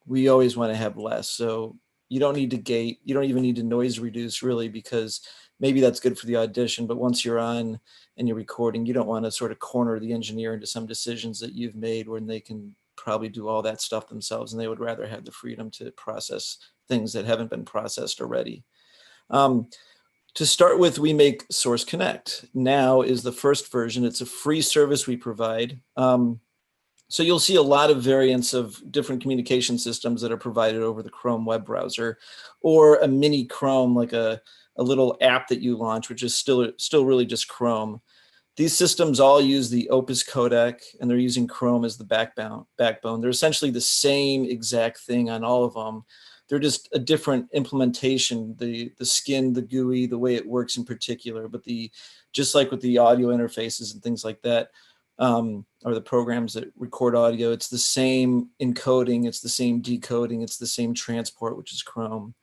we always want to have less. So you don't need to gate, you don't even need to noise reduce really, because maybe that's good for the audition, but once you're on and you're recording, you don't want to sort of corner the engineer into some decisions that you've made when they can probably do all that stuff themselves, and they would rather have the freedom to process things that haven't been processed already. To start with, we make Source Connect. Now is the first version. It's a free service we provide. So you'll see a lot of variants of different communication systems that are provided over the Chrome web browser, or a mini Chrome, like a little app that you launch, which is still really just Chrome. These systems all use the Opus codec, and they're using Chrome as the backbone. They're essentially the same exact thing on all of them. They're just a different implementation, the skin, the GUI, the way it works in particular, but just like with the audio interfaces and things like that, or the programs that record audio, it's the same encoding, it's the same decoding, it's the same transport, which is Chrome.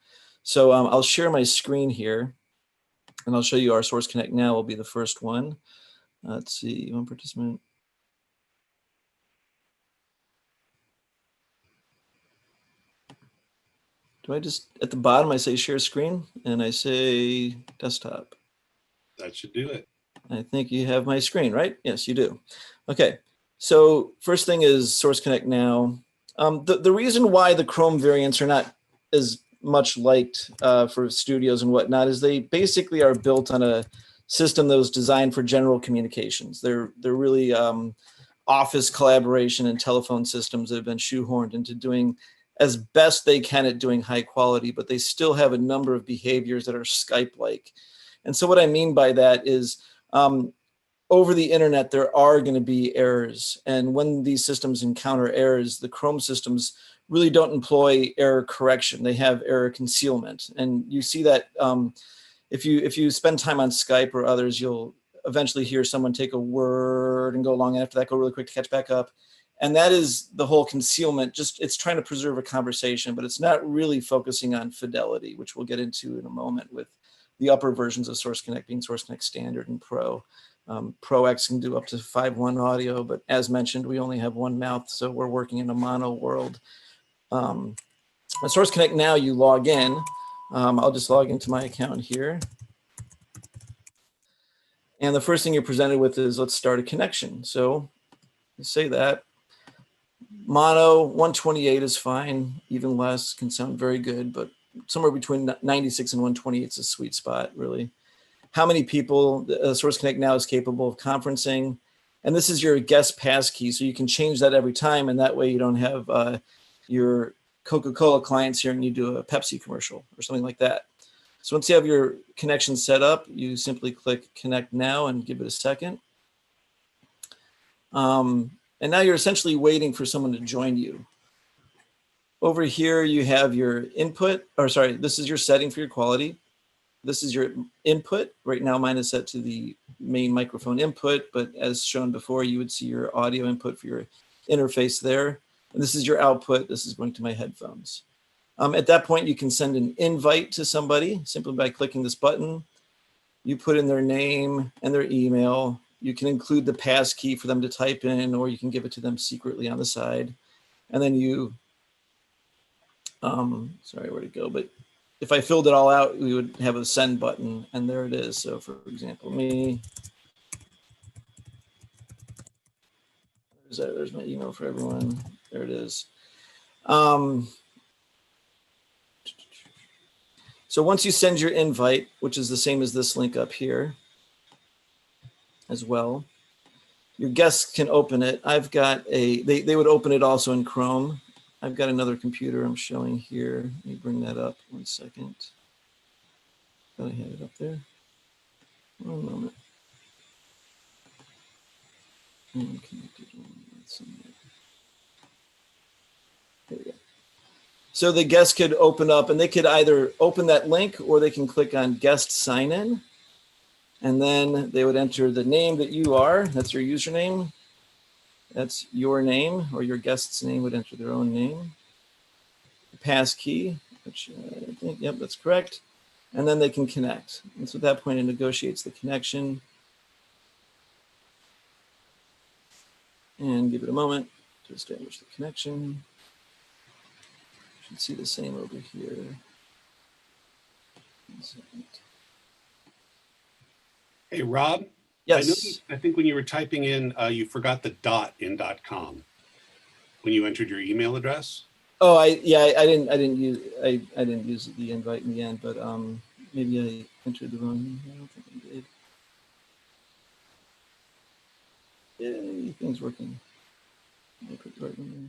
So I'll share my screen here, and I'll show you our Source Connect now will be the first one. Let's see, one participant. Do I just, at the bottom, I say share screen, and I say desktop. That should do it. I think you have my screen, right? Yes, you do. Okay, so first thing is Source Connect now. The reason why the Chrome variants are not as much liked for studios and whatnot is they basically are built on a system that was designed for general communications. They're really office collaboration and telephone systems that have been shoehorned into doing as best they can at doing high quality, but they still have a number of behaviors that are Skype-like. And so what I mean by that is over the internet, there are going to be errors. And when these systems encounter errors, the Chrome systems really don't employ error correction. They have error concealment. And you see that if you spend time on Skype or others, you'll eventually hear someone take a word and go along, and after that, go really quick to catch back up. And that is the whole concealment. Just it's trying to preserve a conversation, but it's not really focusing on fidelity, which we'll get into in a moment with the upper versions of Source Connect being Source Connect Standard and Pro. Pro X can do up to 5.1 audio, but as mentioned, we only have one mouth, so we're working in a mono world. At Source Connect now, you log in. I'll just log into my account here. And the first thing you're presented with is let's start a connection. So you say that. Mono 128 is fine, even less can sound very good, but somewhere between 96 and 128 is a sweet spot, really. How many people Source Connect now is capable of conferencing? And this is your guest passkey, so you can change that every time, and that way you don't have your Coca-Cola clients here and you do a Pepsi commercial or something like that. So once you have your connection set up, you simply click Connect Now and give it a second. And now you're essentially waiting for someone to join you. Over here, you have your input, or sorry, this is your setting for your quality. This is your input. Right now, mine is set to the main microphone input, but as shown before, you would see your audio input for your interface there. And this is your output. This is going to my headphones. At that point, you can send an invite to somebody simply by clicking this button. You put in their name and their email. You can include the pass key for them to type in, or you can give it to them secretly on the side. And then you, sorry, where'd it go? But if I filled it all out, we would have a send button, and there it is. So for example, me, there's my email for everyone. There it is. So once you send your invite, which is the same as this link up here as well, Your guests can open it. I've got they would open it also in Chrome. I've got another computer I'm showing here. Let me bring that up 1 second. Thought I had it up there. 1 moment. There we go. So the guests could open up, and they could either open that link or they can click on guest sign in. And then they would enter the name that you are. That's your username. That's your name, or your guest's name would enter their own name. The pass key, which I think, yep, that's correct. And then they can connect. And so at that point, it negotiates the connection. And give it a moment to establish the connection. Should see the same over here. 1 second. Hey, Rob. Yes. I think when you were typing in, you forgot the dot in .com when you entered your email address. Oh, I didn't use the invite in the end, but maybe I entered the wrong. I don't think I did. Yay, things working. I put the right one there.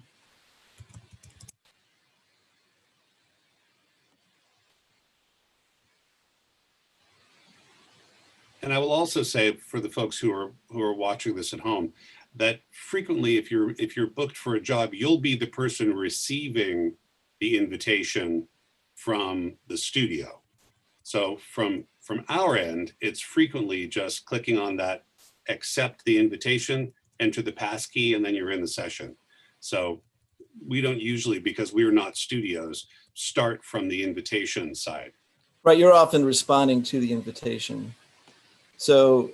And I will also say for the folks who are watching this at home, that frequently if you're booked for a job, you'll be the person receiving the invitation from the studio. So from our end, it's frequently just clicking on that accept the invitation, enter the passkey, and then you're in the session. So we don't usually, because we're not studios, start from the invitation side. Right, you're often responding to the invitation. So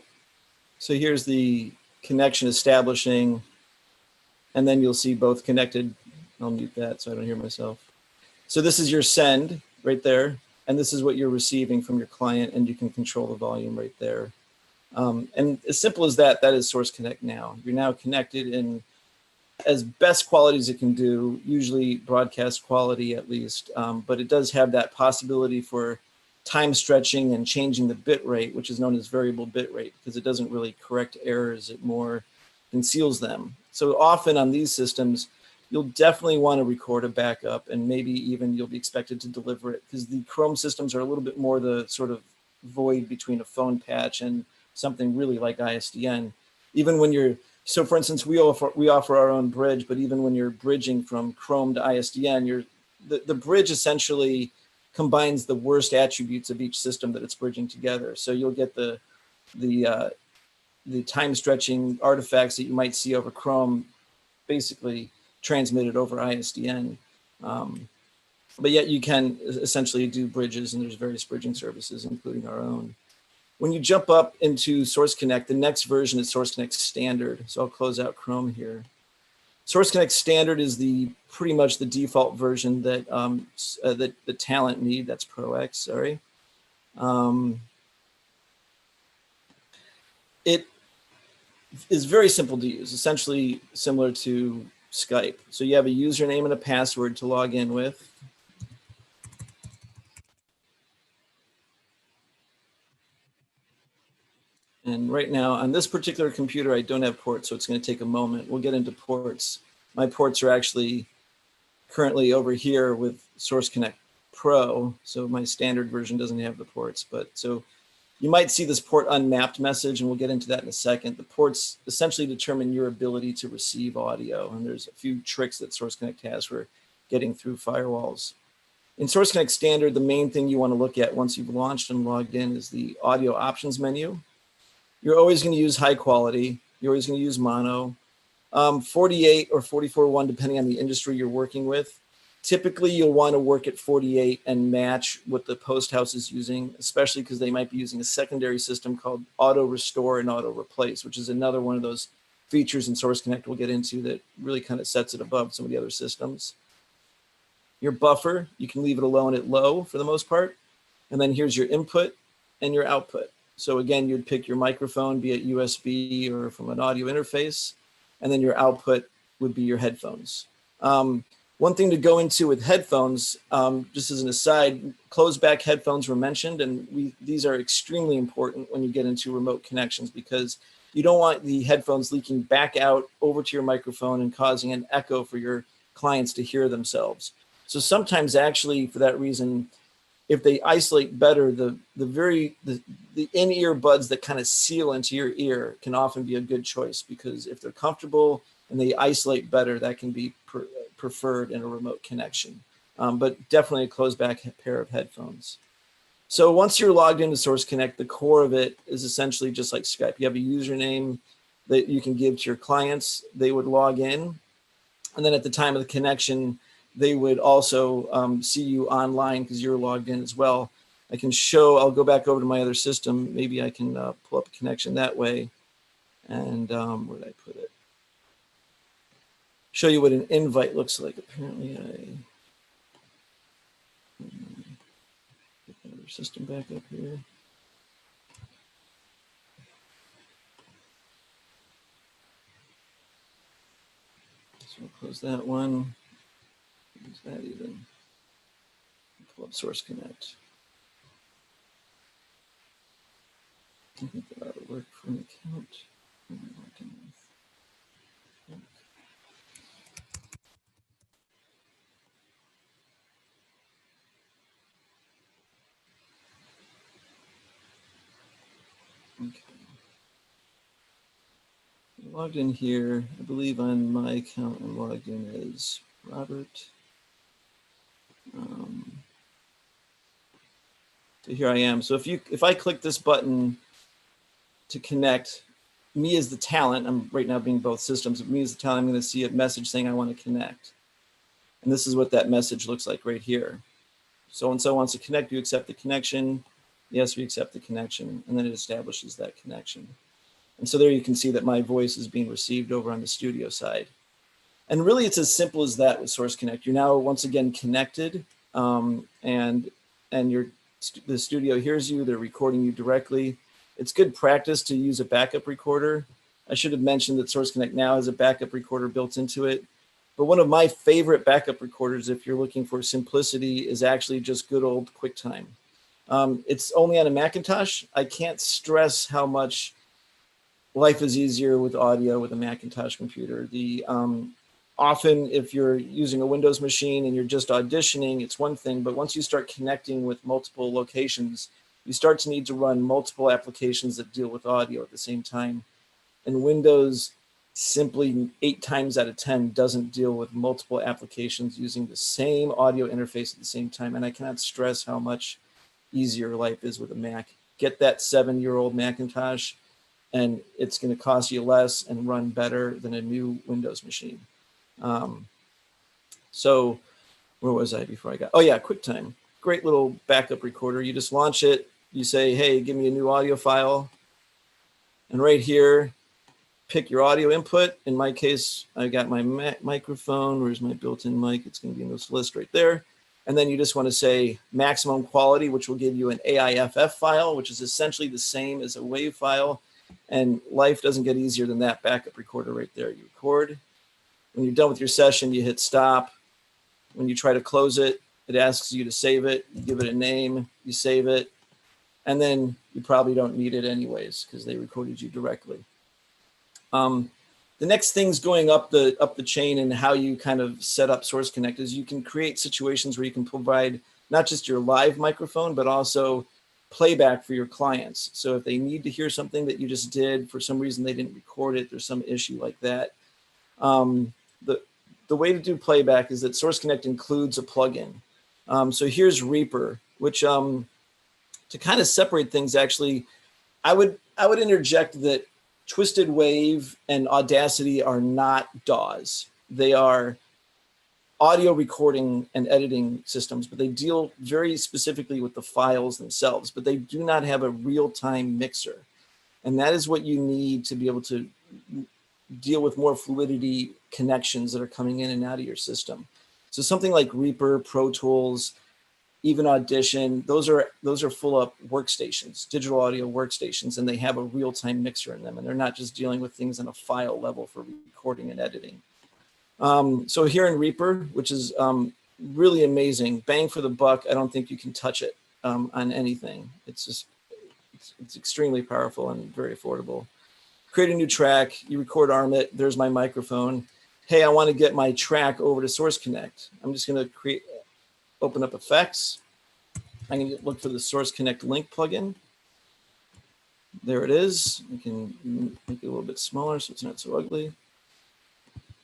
here's the connection establishing, and then you'll see both connected. I'll mute that so I don't hear myself. So this is your send right there, and this is what you're receiving from your client, and you can control the volume right there. And as simple as that, that is Source Connect now. You're now connected in as best quality as it can do, usually broadcast quality at least, but it does have that possibility for time stretching and changing the bit rate, which is known as variable bit rate, because it doesn't really correct errors, it more conceals them. So often on these systems, you'll definitely want to record a backup, and maybe even you'll be expected to deliver it, because the Chrome systems are a little bit more the sort of void between a phone patch and something really like ISDN. Even when you're, so for instance, we offer our own bridge, but even when you're bridging from Chrome to ISDN, the bridge essentially combines the worst attributes of each system that it's bridging together. So you'll get the time stretching artifacts that you might see over Chrome basically transmitted over ISDN. But yet you can essentially do bridges, and there's various bridging services, including our own. When you jump up into Source Connect, the next version is Source Connect Standard. So I'll close out Chrome here. Source Connect Standard is pretty much the default version that that the talent need. That's Pro X, sorry. It is very simple to use, essentially similar to Skype. So you have a username and a password to log in with. And right now on this particular computer, I don't have ports, so it's going to take a moment. We'll get into ports. My ports are actually currently over here with Source Connect Pro. So my standard version doesn't have the ports, but so you might see this port unmapped message, and we'll get into that in a second. The ports essentially determine your ability to receive audio. And there's a few tricks that Source Connect has for getting through firewalls. In Source Connect Standard, the main thing you want to look at once you've launched and logged in is the audio options menu. You're always going to use high quality. You're always going to use mono. 48 or 44.1, depending on the industry you're working with. Typically, you'll want to work at 48 and match what the post house is using, especially because they might be using a secondary system called auto restore and auto replace, which is another one of those features in Source Connect we'll get into that really kind of sets it above some of the other systems. Your buffer, you can leave it alone at low for the most part. And then here's your input and your output. So again, you'd pick your microphone, be it USB or from an audio interface, and then your output would be your headphones. One thing to go into with headphones, just as an aside, closed back headphones were mentioned, and these are extremely important when you get into remote connections, because you don't want the headphones leaking back out over to your microphone and causing an echo for your clients to hear themselves. So sometimes actually for that reason, if they isolate better, the in-ear buds that kind of seal into your ear can often be a good choice, because if they're comfortable and they isolate better, that can be preferred in a remote connection. But definitely a closed back pair of headphones. So once you're logged into Source Connect, the core of it is essentially just like Skype. You have a username that you can give to your clients. They would log in. And then at the time of the connection, they would also see you online because you're logged in as well. I'll go back over to my other system. Maybe I can pull up a connection that way. And where did I put it? Show you what an invite looks like. Apparently get another system back up here. So we'll close that one. Use that even. Pull up Source Connect. I think that ought to work for an account. Okay. I'm logged in here. I believe on my account I'm logged in as Robert. So here I am. So if I click this button to connect, me as the talent, I'm right now being both systems, but me as the talent, I'm going to see a message saying I want to connect. And this is what that message looks like right here. So-and-so wants to connect, you accept the connection. Yes, we accept the connection. And then it establishes that connection. And so there you can see that my voice is being received over on the studio side. And really it's as simple as that with Source Connect. You're now once again connected, and the studio hears you, they're recording you directly. It's good practice to use a backup recorder. I should have mentioned that Source Connect now has a backup recorder built into it. But one of my favorite backup recorders, if you're looking for simplicity, is actually just good old QuickTime. It's only on a Macintosh. I can't stress how much life is easier with audio with a Macintosh computer. Often if you're using a Windows machine and you're just auditioning, it's one thing, but once you start connecting with multiple locations, you start to need to run multiple applications that deal with audio at the same time. And Windows simply 8 times out of 10 doesn't deal with multiple applications using the same audio interface at the same time. And I cannot stress how much easier life is with a Mac. Get that 7-year-old Macintosh and it's going to cost you less and run better than a new Windows machine. So where was I before I got, oh yeah, QuickTime. Great little backup recorder. You just launch it. You say, hey, give me a new audio file. And right here, pick your audio input. In my case, I got my microphone. Where's my built-in mic? It's going to be in this list right there. And then you just want to say maximum quality, which will give you an AIFF file, which is essentially the same as a WAV file. And life doesn't get easier than that backup recorder right there. You record. When you're done with your session, you hit stop. When you try to close it, it asks you to save it. You give it a name, you save it. And then you probably don't need it anyways because they recorded you directly. The next things going up the chain and how you kind of set up Source Connect is you can create situations where you can provide not just your live microphone, but also playback for your clients. So if they need to hear something that you just did, for some reason they didn't record it, there's some issue like that. The way to do playback is that Source Connect includes a plugin. So here's Reaper, which to kind of separate things, actually, I would interject that Twisted Wave and Audacity are not DAWs. They are audio recording and editing systems, but they deal very specifically with the files themselves, but they do not have a real-time mixer. And that is what you need to be able to deal with more fluidity connections that are coming in and out of your system. So something like Reaper, Pro Tools, even Audition, those are full of workstations, digital audio workstations, and they have a real-time mixer in them, and they're not just dealing with things on a file level for recording and editing. So here in Reaper, which is really amazing, bang for the buck, I don't think you can touch it on anything. It's extremely powerful and very affordable. create a new track, you record arm it, there's my microphone. Hey, I want to get my track over to Source Connect. I'm just going to open up effects. I'm going to look for the Source Connect link plugin. There it is. We can make it a little bit smaller so it's not so ugly.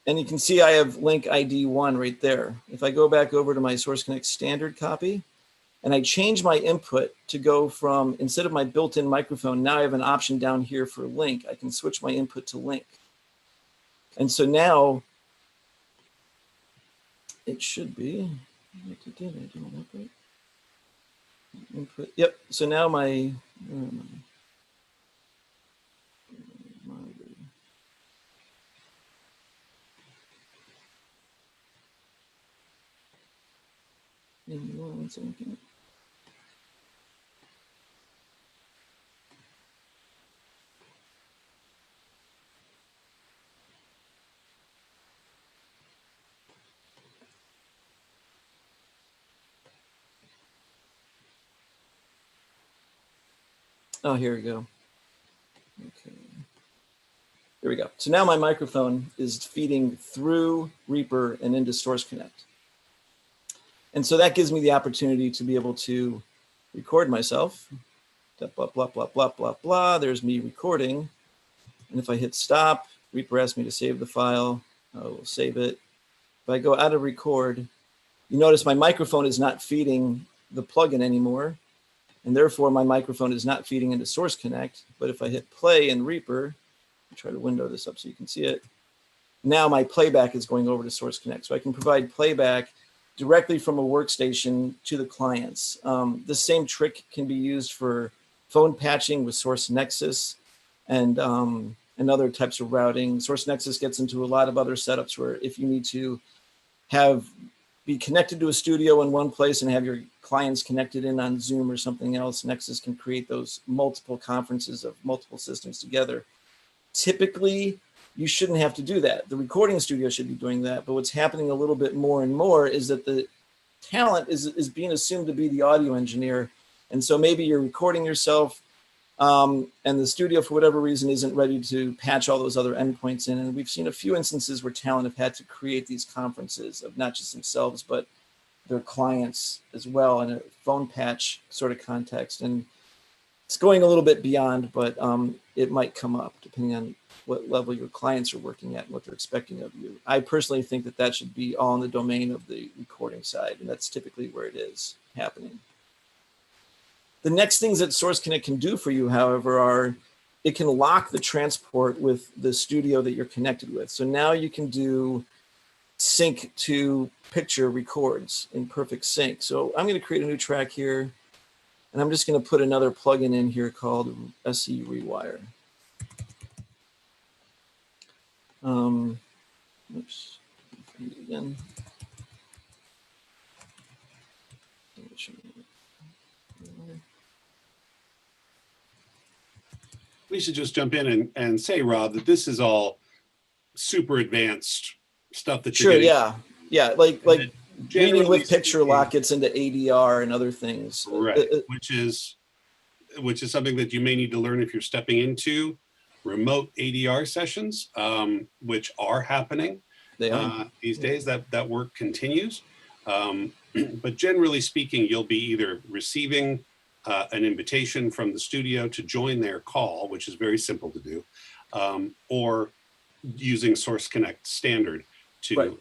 And you can see I have link ID 1 right there. If I go back over to my Source Connect standard copy, and I change my input to go from, instead of my built-in microphone, now I have an option down here for link. I can switch my input to link. And so now it should be, input. Yep, so now my, one second. Oh, here we go. Okay. There we go. So now my microphone is feeding through Reaper and into Source Connect. And so that gives me the opportunity to be able to record myself. Blah, blah, blah, blah, blah, blah. There's me recording. And if I hit stop, Reaper asks me to save the file. I will save it. If I go out of record, you notice my microphone is not feeding the plugin anymore. And therefore, my microphone is not feeding into Source Connect. But if I hit play in Reaper, I'll try to window this up so you can see it. Now my playback is going over to Source Connect. So I can provide playback directly from a workstation to the clients. The same trick can be used for phone patching with Source Nexus and other types of routing. Source Nexus gets into a lot of other setups where if you need to be connected to a studio in one place and have your clients connected in on Zoom or something else, Nexus can create those multiple conferences of multiple systems together. Typically, you shouldn't have to do that. The recording studio should be doing that. But what's happening a little bit more and more is that the talent is being assumed to be the audio engineer. And so maybe you're recording yourself and the studio, for whatever reason, isn't ready to patch all those other endpoints in. And we've seen a few instances where talent have had to create these conferences of not just themselves, but their clients as well in a phone patch sort of context. And it's going a little bit beyond, but it might come up depending on what level your clients are working at and what they're expecting of you. I personally think that that should be all in the domain of the recording side, and that's typically where it is happening. The next things that Source Connect can do for you, however, are it can lock the transport with the studio that you're connected with. So now you can do sync to picture records in perfect sync. So I'm going to create a new track here, and I'm just going to put another plugin in here called SE Rewire. Oops, again. We should just jump in and say, Rob, that this is all super advanced stuff that you're Sure, getting. yeah, like reading with picture speaking, lock gets into ADR and other things. right? Which is something that you may need to learn if you're stepping into remote ADR sessions, which are happening these days. That work continues, but generally speaking, you'll be either receiving an invitation from the studio to join their call, which is very simple to do, or using Source Connect standard to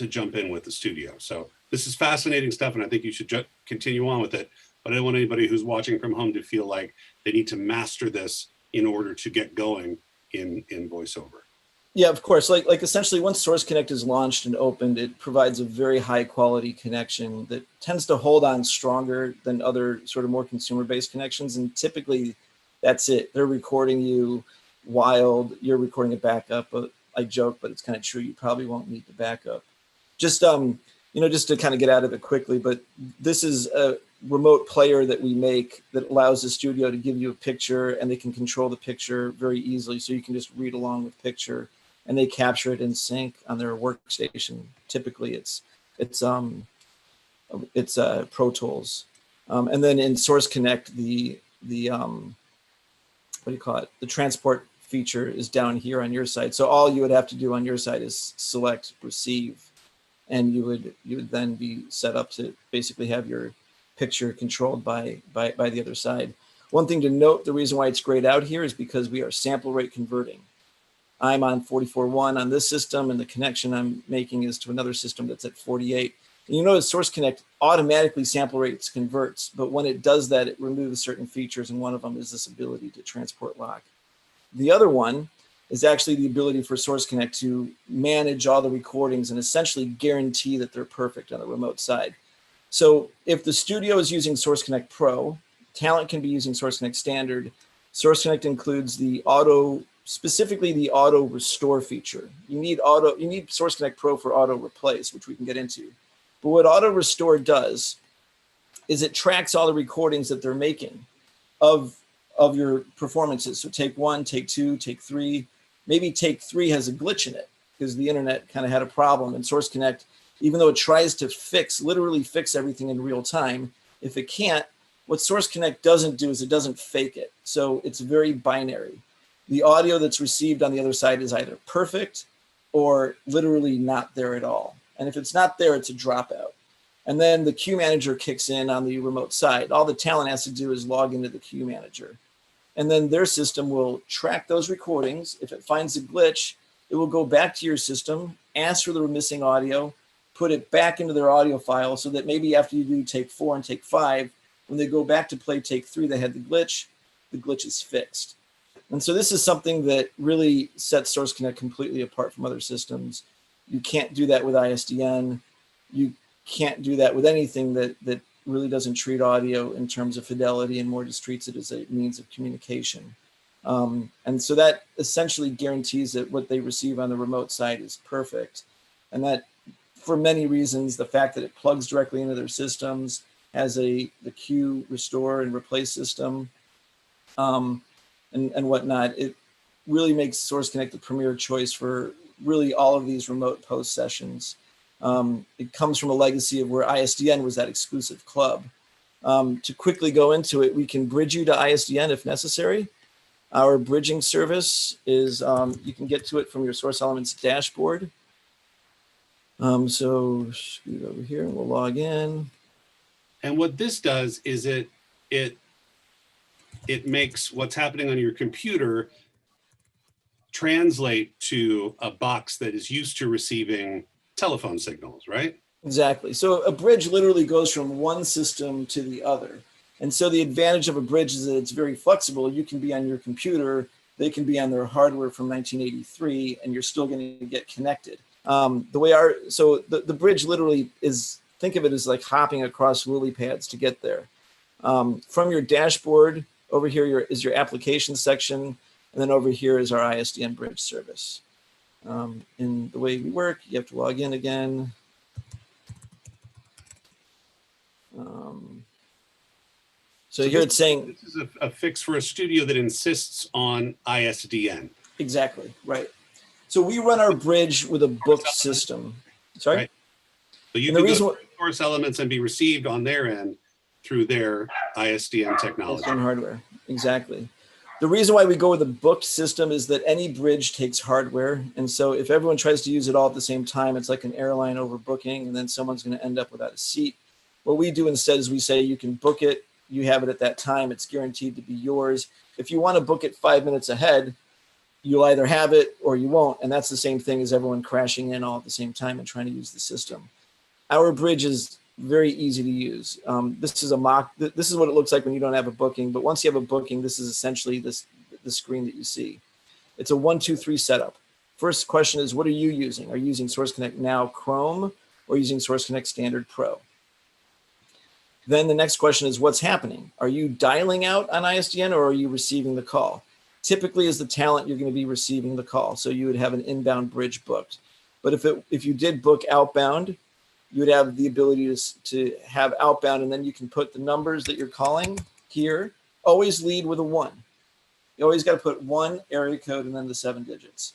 jump in with the studio. So this is fascinating stuff, and I think you should continue on with it. But I don't want anybody who's watching from home to feel like they need to master this in order to get going in VoiceOver. Yeah, of course. Like essentially, once Source Connect is launched and opened, it provides a very high quality connection that tends to hold on stronger than other sort of more consumer-based connections. And typically, that's it. They're recording you wild. You're recording a backup. But I joke, but it's kind of true. You probably won't need the backup. Just just to kind of get out of it quickly. But this is a remote player that we make that allows the studio to give you a picture, and they can control the picture very easily. So you can just read along with picture. And they capture it in sync on their workstation. Typically, it's Pro Tools, and then in Source Connect, the what do you call it? The transport feature is down here on your side. So all you would have to do on your side is select receive, and you would then be set up to basically have your picture controlled by the other side. One thing to note, the reason why it's grayed out here is because we are sample rate converting. I'm on 44.1 on this system, and the connection I'm making is to another system that's at 48. And you notice Source Connect automatically sample rates converts, but when it does that, it removes certain features, and one of them is this ability to transport lock. The other one is actually the ability for Source Connect to manage all the recordings and essentially guarantee that they're perfect on the remote side. So if the studio is using Source Connect Pro, talent can be using Source Connect Standard. Source Connect includes the specifically the auto restore feature. You need Source Connect Pro for auto replace, which we can get into. But what auto restore does is it tracks all the recordings that they're making of your performances. So take 1, take 2, take 3. Maybe take 3 has a glitch in it because the internet kind of had a problem, and Source Connect, even though it tries to literally fix everything in real time, if it can't, what Source Connect doesn't do is it doesn't fake it. So it's very binary. The audio that's received on the other side is either perfect or literally not there at all. And if it's not there, it's a dropout. And then the queue manager kicks in on the remote side. All the talent has to do is log into the queue manager. And then their system will track those recordings. If it finds a glitch, it will go back to your system, ask for the missing audio, put it back into their audio file so that maybe after you do take 4 and take 5, when they go back to play take 3, they had the glitch is fixed. And so this is something that really sets Source Connect completely apart from other systems. You can't do that with ISDN. You can't do that with anything that really doesn't treat audio in terms of fidelity and more just treats it as a means of communication. And so that essentially guarantees that what they receive on the remote side is perfect. And that, for many reasons, the fact that it plugs directly into their systems, has the queue restore and replace system, and whatnot, it really makes Source Connect the premier choice for really all of these remote post sessions. It comes from a legacy of where ISDN was that exclusive club. To quickly go into it, we can bridge you to ISDN if necessary. Our bridging service is, you can get to it from your Source Elements dashboard. So scoot over here and we'll log in. And what this does is it makes what's happening on your computer translate to a box that is used to receiving telephone signals, right? Exactly. So a bridge literally goes from one system to the other. And so the advantage of a bridge is that it's very flexible. You can be on your computer, they can be on their hardware from 1983, and you're still going to get connected. The bridge literally is, think of it as like hopping across lily pads to get there. From your dashboard, over here is your application section, and then over here is our ISDN bridge service. In the way we work, you have to log in again. So here it's saying this is a fix for a studio that insists on ISDN. Exactly, right. So we run our bridge with a booked system. Sorry? Right. So you can go to Source Elements and be received on their end through their ISDN technology. ISDN hardware, exactly. The reason why we go with a booked system is that any bridge takes hardware. And so if everyone tries to use it all at the same time, it's like an airline overbooking, and then someone's going to end up without a seat. What we do instead is we say you can book it, you have it at that time, it's guaranteed to be yours. If you want to book it 5 minutes ahead, you'll either have it or you won't. And that's the same thing as everyone crashing in all at the same time and trying to use the system. Our bridge is very easy to use. This is a mock, this is what it looks like when you don't have a booking, but once you have a booking, this is essentially the screen that you see. It's a 1, 2, 3 setup. First question is, what are you using? Are you using Source Connect Now Chrome or using Source Connect Standard Pro? Then the next question is, what's happening? Are you dialing out on ISDN or are you receiving the call? Typically as the talent, you're going to be receiving the call. So you would have an inbound bridge booked. But if you did book outbound, you would have the ability to have outbound, and then you can put the numbers that you're calling here. Always lead with a 1. You always got to put 1 area code and then the 7 digits.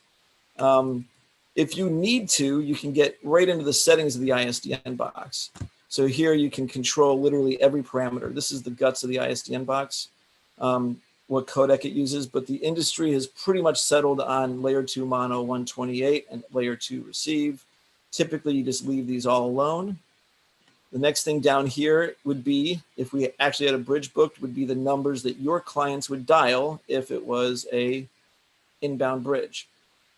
If you need to, you can get right into the settings of the ISDN box. So here you can control literally every parameter. This is the guts of the ISDN box. what codec it uses, but the industry has pretty much settled on layer 2 mono 128 and layer 2 receive. Typically, you just leave these all alone. The next thing down here would be, if we actually had a bridge booked, would be the numbers that your clients would dial if it was a inbound bridge.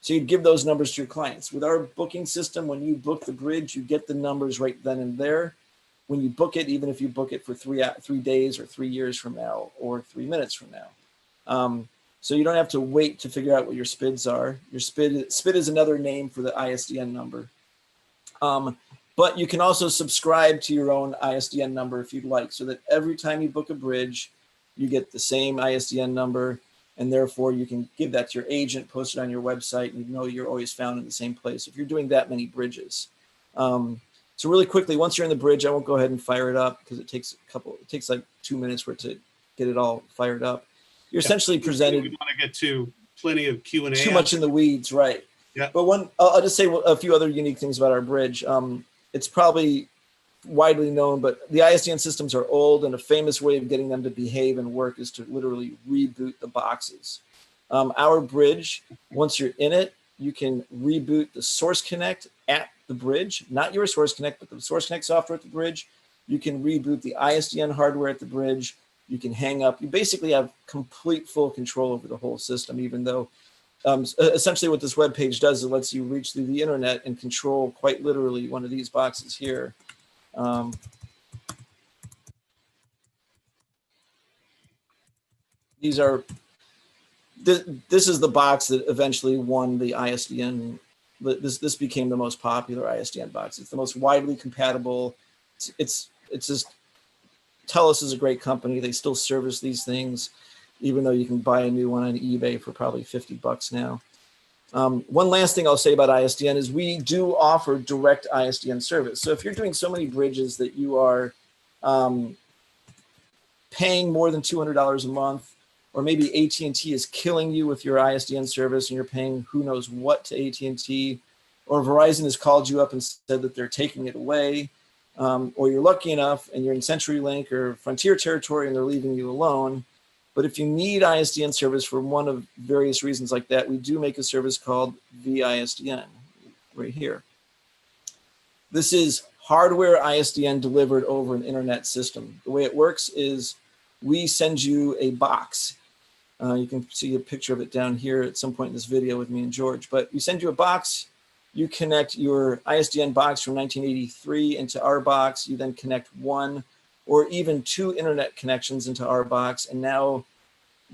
So you'd give those numbers to your clients. With our booking system, when you book the bridge, you get the numbers right then and there. When you book it, even if you book it for 3 days or 3 years from now or 3 minutes from now. So you don't have to wait to figure out what your SPIDs are. Your SPID is another name for the ISDN number. But you can also subscribe to your own ISDN number if you'd like, so that every time you book a bridge, you get the same ISDN number, and therefore you can give that to your agent, post it on your website, and you know you're always found in the same place if you're doing that many bridges. So really quickly, once you're in the bridge, I won't go ahead and fire it up because it takes like 2 minutes for it to get it all fired up. You're essentially presented. We want to get to plenty of Q&A. Too much in the weeds, right? Yeah. But I'll just say a few other unique things about our bridge. It's probably widely known, but the ISDN systems are old, and a famous way of getting them to behave and work is to literally reboot the boxes. Our bridge, once you're in it, you can reboot the Source Connect at the bridge, not your Source Connect, but the Source Connect software at the bridge. You can reboot the ISDN hardware at the bridge. You can hang up. You basically have complete full control over the whole system, even though essentially what this web page does is it lets you reach through the internet and control quite literally one of these boxes here. This is the box that eventually won the ISDN. This became the most popular ISDN box. It's the most widely compatible. It's just, TELUS is a great company. They still service these things, even though you can buy a new one on eBay for probably $50 now. One last thing I'll say about ISDN is we do offer direct ISDN service. So if you're doing so many bridges that you are paying more than $200 a month, or maybe AT&T is killing you with your ISDN service and you're paying who knows what to AT&T, or Verizon has called you up and said that they're taking it away, or you're lucky enough and you're in CenturyLink or Frontier territory and they're leaving you alone. But if you need ISDN service for one of various reasons like that, we do make a service called vISDN right here. This is hardware ISDN delivered over an internet system. The way it works is we send you a box. You can see a picture of it down here at some point in this video with me and George, but we send you a box. You connect your ISDN box from 1983 into our box. You then connect 1 or even 2 internet connections into our box. And now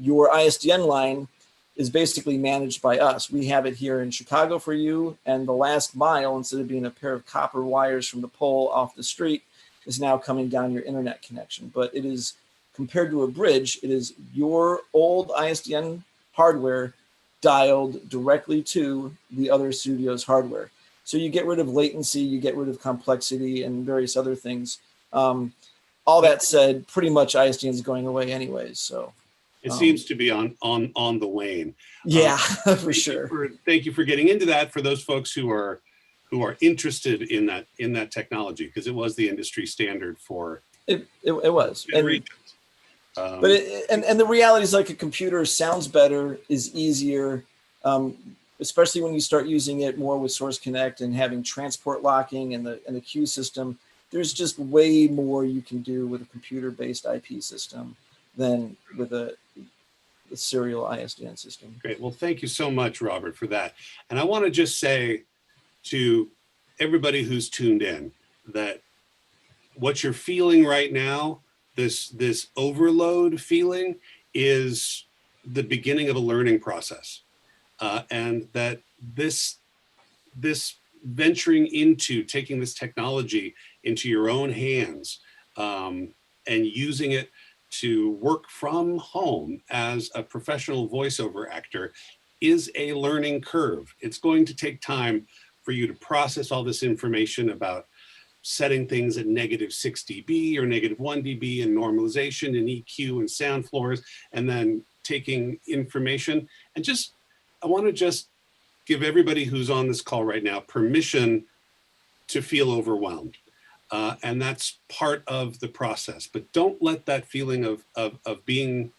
your ISDN line is basically managed by us. We have it here in Chicago for you. And the last mile, instead of being a pair of copper wires from the pole off the street, is now coming down your internet connection. But it is, compared to a bridge, it is your old ISDN hardware dialed directly to the other studio's hardware. So you get rid of latency, you get rid of complexity and various other things. All that said, pretty much ISDN is going away anyways. So it seems to be on the wane. Yeah, for sure. Thank you for getting into that. For those folks who are interested in that technology, because it was the industry standard for it was. generations. But the reality is, like, a computer sounds better, is easier, especially when you start using it more with Source Connect and having transport locking and the queue system. There's just way more you can do with a computer-based IP system than with a serial ISDN system. Great. Well, thank you so much, Robert, for that. And I want to just say to everybody who's tuned in that what you're feeling right now, this overload feeling, is the beginning of a learning process, and that this venturing into taking this technology into your own hands and using it to work from home as a professional voiceover actor is a learning curve. It's going to take time for you to process all this information about setting things at -6 dB or -1 dB and normalization and EQ and sound floors, and then taking information. And I want to just give everybody who's on this call right now permission to feel overwhelmed. And that's part of the process. But don't let that feeling of being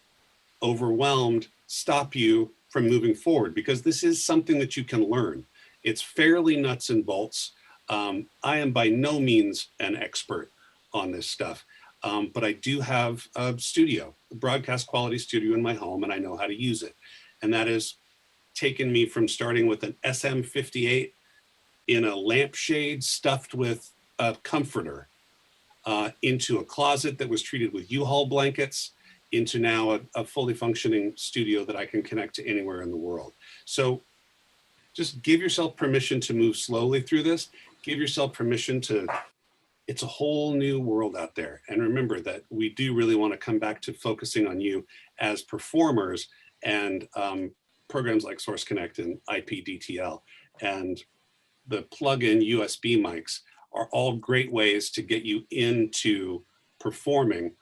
overwhelmed stop you from moving forward, because this is something that you can learn. It's fairly nuts and bolts. I am by no means an expert on this stuff, but I do have a studio, a broadcast quality studio in my home, and I know how to use it. And that has taken me from starting with an SM58 in a lampshade stuffed with a comforter, into a closet that was treated with U-Haul blankets, into now a fully functioning studio that I can connect to anywhere in the world. So just give yourself permission to move slowly through this. Give yourself permission to, it's a whole new world out there. And remember that we do really want to come back to focusing on you as performers, and programs like Source Connect and IPDTL and the plug-in USB mics are all great ways to get you into performing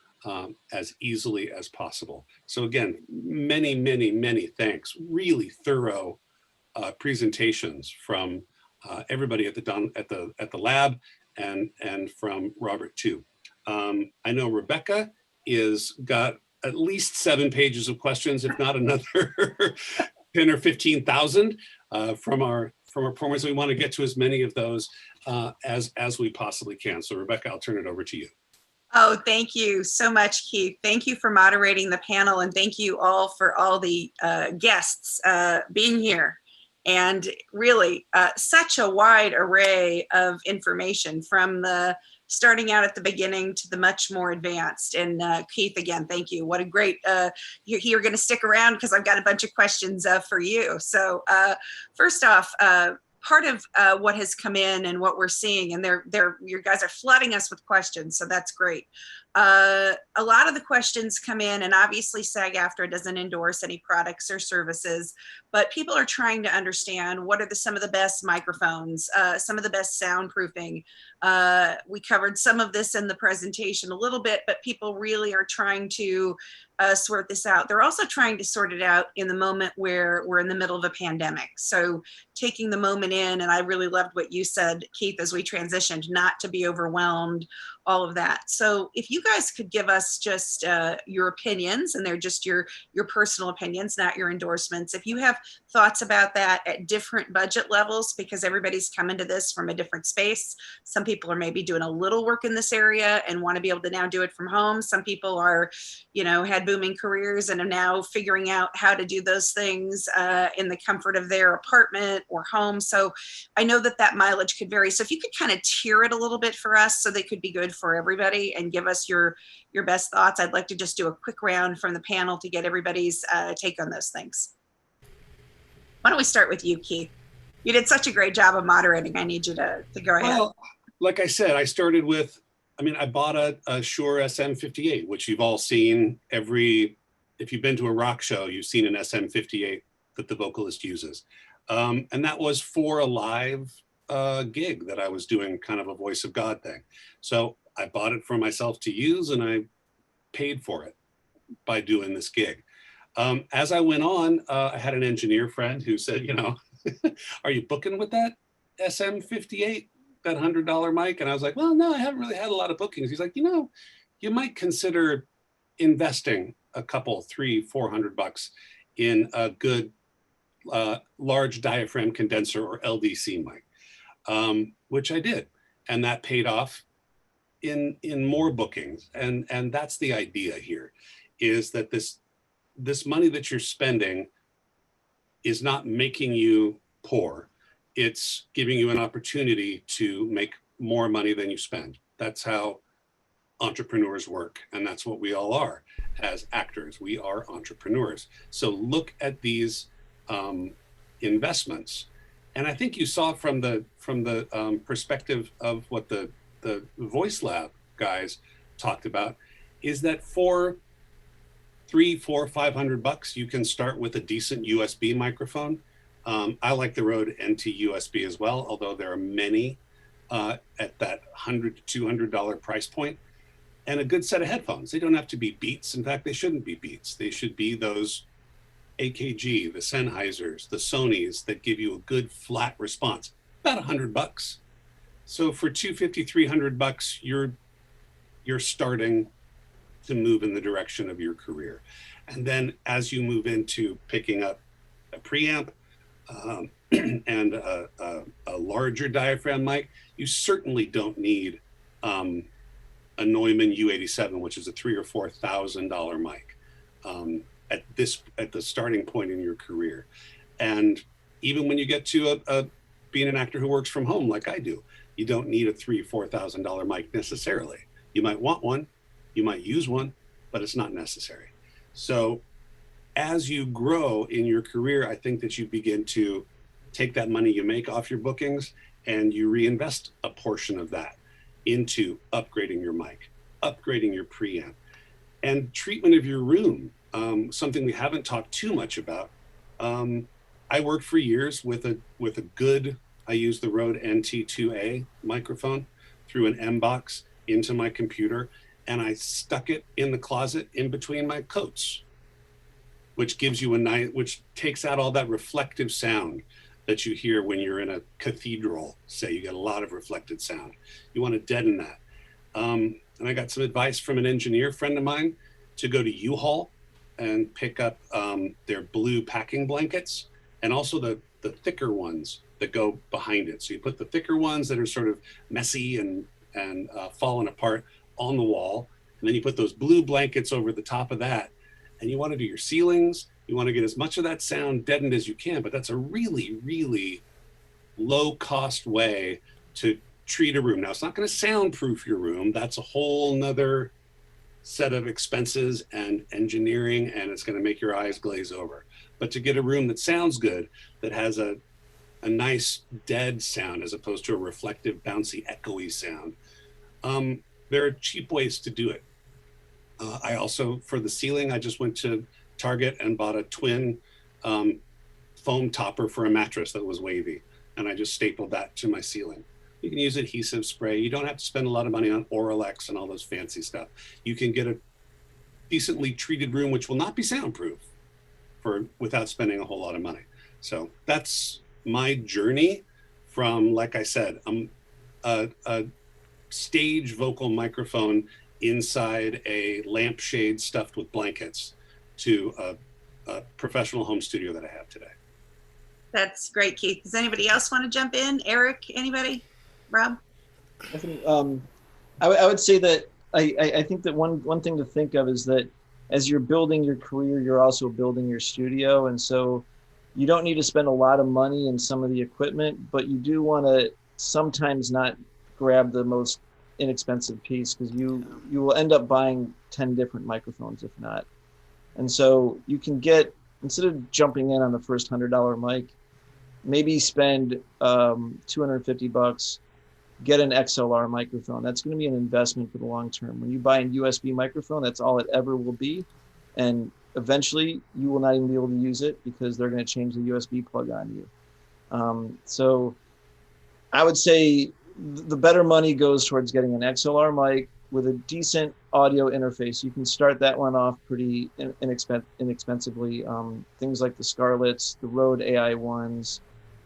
as easily as possible. So again, many, many, many thanks. Really thorough presentations from everybody at the lab, and from Robert too. I know Rebecca is got at least 7 pages of questions, if not another 10 or 15,000 from our performers. We want to get to as many of those as we possibly can. So Rebecca, I'll turn it over to you. Oh, thank you so much, Keith. Thank you for moderating the panel, and thank you all for all the guests being here. And really, such a wide array of information, from the starting out at the beginning to the much more advanced. And Keith, again, thank you. What a great, you're going to stick around because I've got a bunch of questions for you. So first off, part of what has come in and what we're seeing, and you guys are flooding us with questions, so that's great. A lot of the questions come in, and obviously SAG-AFTRA doesn't endorse any products or services, but people are trying to understand what are some of the best microphones, some of the best soundproofing. We covered some of this in the presentation a little bit, but people really are trying to sort this out. They're also trying to sort it out in the moment where we're in the middle of a pandemic. So taking the moment in, and I really loved what you said, Keith, as we transitioned, not to be overwhelmed, all of that. So if you guys could give us just your opinions, and they're just your personal opinions, not your endorsements. If you have thoughts about that at different budget levels, because everybody's coming to this from a different space. Some people are maybe doing a little work in this area and want to be able to now do it from home. Some people are, had booming careers and are now figuring out how to do those things in the comfort of their apartment or home. So I know that mileage could vary. So if you could kind of tier it a little bit for us, so they could be good for everybody, and give us your best thoughts. I'd like to just do a quick round from the panel to get everybody's take on those things. Why don't we start with you, Keith? You did such a great job of moderating. I need you to go ahead. Well, like I said, I started with, I bought a Shure SM58, which you've all seen. If you've been to a rock show, you've seen an SM58 that the vocalist uses. And that was for a live gig that I was doing, kind of a voice of God thing. So I bought it for myself to use, and I paid for it by doing this gig. As I went on, I had an engineer friend who said, are you booking with that SM58, that $100 mic? And I was like, well, no, I haven't really had a lot of bookings. He's like, you might consider investing a couple, $300-400 in a good large diaphragm condenser or LDC mic, which I did. And that paid off in more bookings. And that's the idea here, is that this money that you're spending is not making you poor. It's giving you an opportunity to make more money than you spend. That's how entrepreneurs work. And that's what we all are as actors. We are entrepreneurs. So look at these investments. And I think you saw from the perspective of what the Voice Lab guys talked about, is that for $300, $400, $500, you can start with a decent USB microphone. I like the Rode NT USB as well, although there are many at that $100 to $200 price point, and a good set of headphones. They don't have to be Beats. In fact, they shouldn't be Beats. They should be those AKG, the Sennheisers, the Sonys that give you a good flat response, about $100. So for $250, $300, you're starting to move in the direction of your career. And then as you move into picking up a preamp and a larger diaphragm mic, you certainly don't need a Neumann U87, which is a $3,000 or $4,000 mic at the starting point in your career. And even when you get to being an actor who works from home like I do, you don't need a $3,000 or $4,000 mic necessarily. You might want one, you might use one, but it's not necessary. So as you grow in your career, I think that you begin to take that money you make off your bookings and you reinvest a portion of that into upgrading your mic, upgrading your preamp, and treatment of your room. Something we haven't talked too much about. I worked for years with a good, I used the Rode NT2A microphone through an M box into my computer, and I stuck it in the closet in between my coats, which gives you which takes out all that reflective sound that you hear when you're in a cathedral. Say you get a lot of reflected sound. You want to deaden that. And I got some advice from an engineer friend of mine to go to U-Haul and pick up their blue packing blankets, and also the thicker ones that go behind it. So you put the thicker ones that are sort of messy and falling apart on the wall, and then you put those blue blankets over the top of that, and you want to do your ceilings. You want to get as much of that sound deadened as you can, but that's a really, really low cost way to treat a room. Now, it's not going to soundproof your room. That's a whole nother set of expenses and engineering, and it's going to make your eyes glaze over. But to get a room that sounds good, that has a nice dead sound as opposed to a reflective, bouncy, echoey sound, there are cheap ways to do it. I also, for the ceiling, I just went to Target and bought a twin foam topper for a mattress that was wavy, and I just stapled that to my ceiling. You can use adhesive spray. You don't have to spend a lot of money on Oralex and all those fancy stuff. You can get a decently treated room, which will not be soundproof, without spending a whole lot of money. So that's my journey from, like I said, a stage vocal microphone inside a lampshade stuffed with blankets to a professional home studio that I have today. That's great, Keith. Does anybody else want to jump in? Aric, anybody? Rob? I think, I would say that I think that one thing to think of is that as you're building your career, you're also building your studio. And so you don't need to spend a lot of money in some of the equipment, but you do want to sometimes not grab the most inexpensive piece, because you will end up buying 10 different microphones if not. And so you can get, instead of jumping in on the first $100 mic, maybe spend $250, get an XLR microphone. That's going to be an investment for the long term. When you buy a USB microphone, that's all it ever will be. And eventually you will not even be able to use it because they're going to change the USB plug on you. So I would say the better money goes towards getting an XLR mic with a decent audio interface. You can start that one off pretty inexpensively. Things like the Scarletts, the Rode AI1s,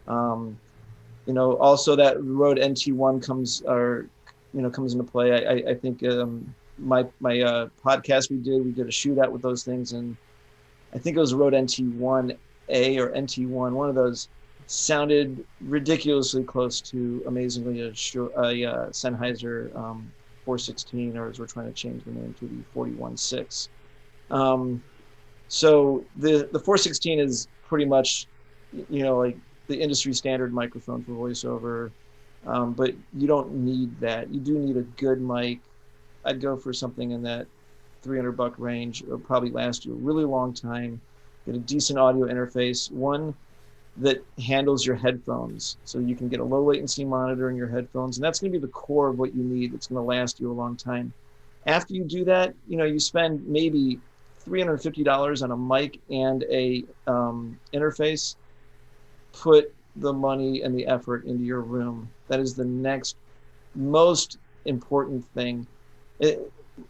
also that Rode NT1 comes into play. I think my podcast we did a shootout with those things, and I think it was Rode NT1A or NT1, one of those, sounded ridiculously close to, amazingly, a Sennheiser 416, or as we're trying to change the name to the 416. So the 416 is pretty much, like the industry standard microphone for voiceover, but you don't need that. You do need a good mic. I'd go for something in that $300 range. It'll probably last you a really long time. Get a decent audio interface, one that handles your headphones, so you can get a low latency monitor in your headphones, and that's going to be the core of what you need. It's going to last you a long time. After you do that, you spend maybe $350 on a mic and a interface. Put the money and the effort into your room. That is the next most important thing.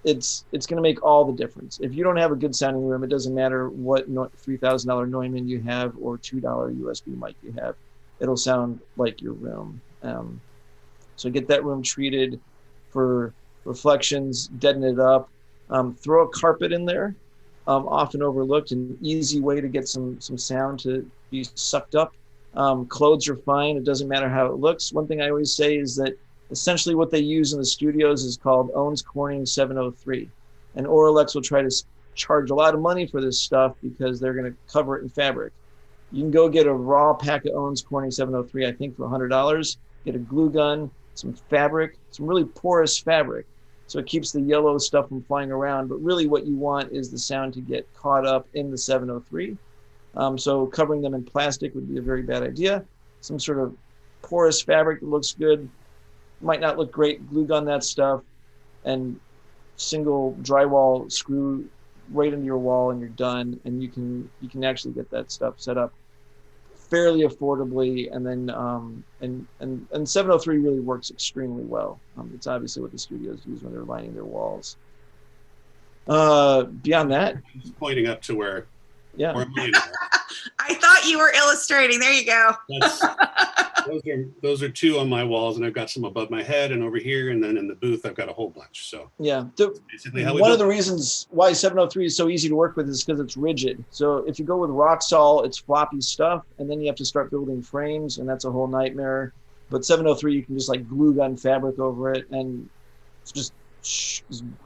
It's going to make all the difference. If you don't have a good sounding room, it doesn't matter what $3,000 Neumann you have or $2 USB mic you have. It'll sound like your room. So get that room treated for reflections, deaden it up, throw a carpet in there. often overlooked, an easy way to get some sound to be sucked up. Clothes are fine. It doesn't matter how it looks. One thing I always say is that essentially what they use in the studios is called Owens Corning 703. And Auralex will try to charge a lot of money for this stuff because they're going to cover it in fabric. You can go get a raw pack of Owens Corning 703, I think for $100, get a glue gun, some fabric, some really porous fabric. So it keeps the yellow stuff from flying around. But really what you want is the sound to get caught up in the 703. So covering them in plastic would be a very bad idea. Some sort of porous fabric that looks good, might not look great, glue gun that stuff, and single drywall screw right into your wall, and you're done. And you can actually get that stuff set up fairly affordably. And then and 703 really works extremely well. It's obviously what the studios use when they're lining their walls. Beyond that, He's pointing up to where. yeah. Where mine are. I thought you were illustrating. There you go. Those are two on my walls, and I've got some above my head and over here, and then in the booth I've got a whole bunch. So Yeah. basically how we One do of the it. reasons why 703 is so easy to work with is because it's rigid. So if you go with Roxol, it's floppy stuff, and then you have to start building frames, and that's a whole nightmare. But 703, you can just like glue gun fabric over it, and it's just,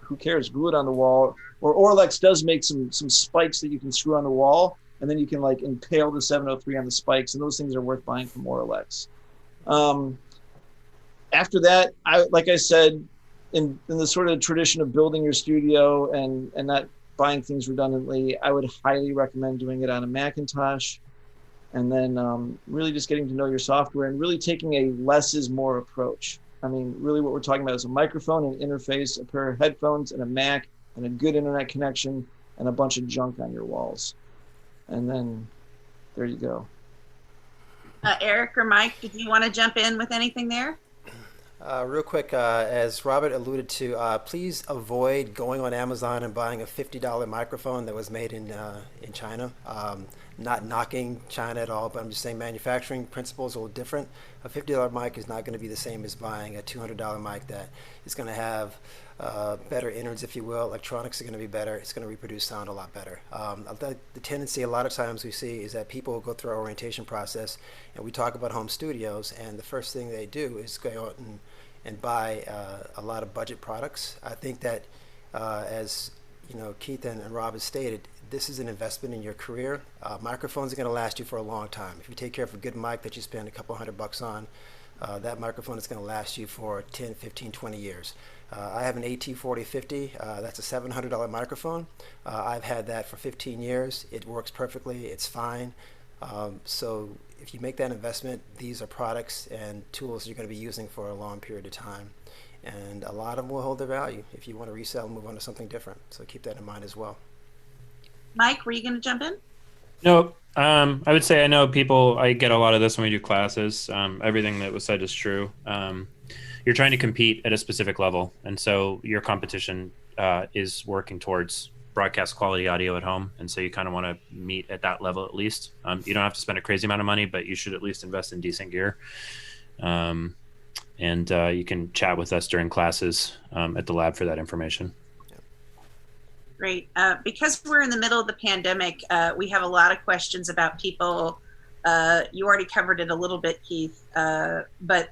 who cares? Glue it on the wall. Or Auralex does make some spikes that you can screw on the wall, and then you can like impale the 703 on the spikes, and those things are worth buying from Auralex. After that, like I said, in the sort of tradition of building your studio and not buying things redundantly, I would highly recommend doing it on a Macintosh, and then really just getting to know your software and really taking a less is more approach. I mean, really what we're talking about is a microphone, an interface, a pair of headphones, and a Mac, and a good internet connection, and a bunch of junk on your walls. And then there you go. Aric or Mike, did you want to jump in with anything there? Real quick, as Robert alluded to, please avoid going on Amazon and buying a $50 microphone that was made in China. Not knocking China at all, but I'm just saying manufacturing principles are a little different. A $50 mic is not going to be the same as buying a $200 mic that is going to have better innards, if you will. Electronics are going to be better. It's going to reproduce sound a lot better. The tendency a lot of times we see is that people go through our orientation process, and we talk about home studios, and the first thing they do is go out and buy a lot of budget products. I think that as you know, Keith and Rob has stated, this is an investment in your career. Microphones are going to last you for a long time. If you take care of a good mic that you spend a couple $100 on, that microphone is going to last you for 10, 15, 20 years. I have an AT4050. That's a $700 microphone. I've had that for 15 years. It works perfectly. It's fine. So if you make that investment, these are products and tools you're going to be using for a long period of time. And a lot of them will hold their value if you want to resell and move on to something different. So keep that in mind as well. Mike, were you going to jump in? No, I would say I know people, I get a lot of this when we do classes. Everything that was said is true. You're trying to compete at a specific level. And so your competition is working towards broadcast quality audio at home. And so you kind of want to meet at that level at least. You don't have to spend a crazy amount of money, but you should at least invest in decent gear. And you can chat with us during classes at the lab for that information. Great. Because we're in the middle of the pandemic, we have a lot of questions about people. You already covered it a little bit, Keith, but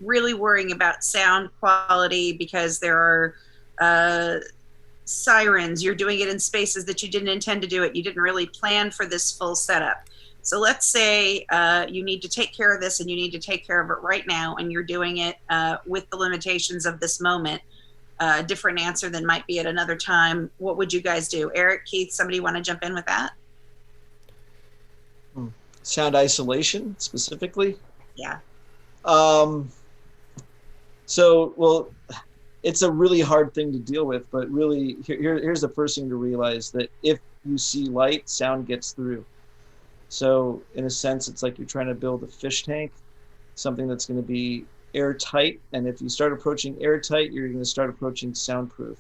really worrying about sound quality because there are sirens. You're doing it in spaces that you didn't intend to do it. You didn't really plan for this full setup. So let's say you need to take care of this and you need to take care of it right now, and you're doing it with the limitations of this moment. A different answer than might be at another time. What would you guys do? Aric, Keith, somebody want to jump in with that? Sound isolation specifically? Yeah. So, well, it's a really hard thing to deal with, but really here's the first thing to realize, that if you see light, sound gets through. So in a sense, it's like you're trying to build a fish tank, something that's going to be airtight. And if you start approaching airtight, you're going to start approaching soundproof.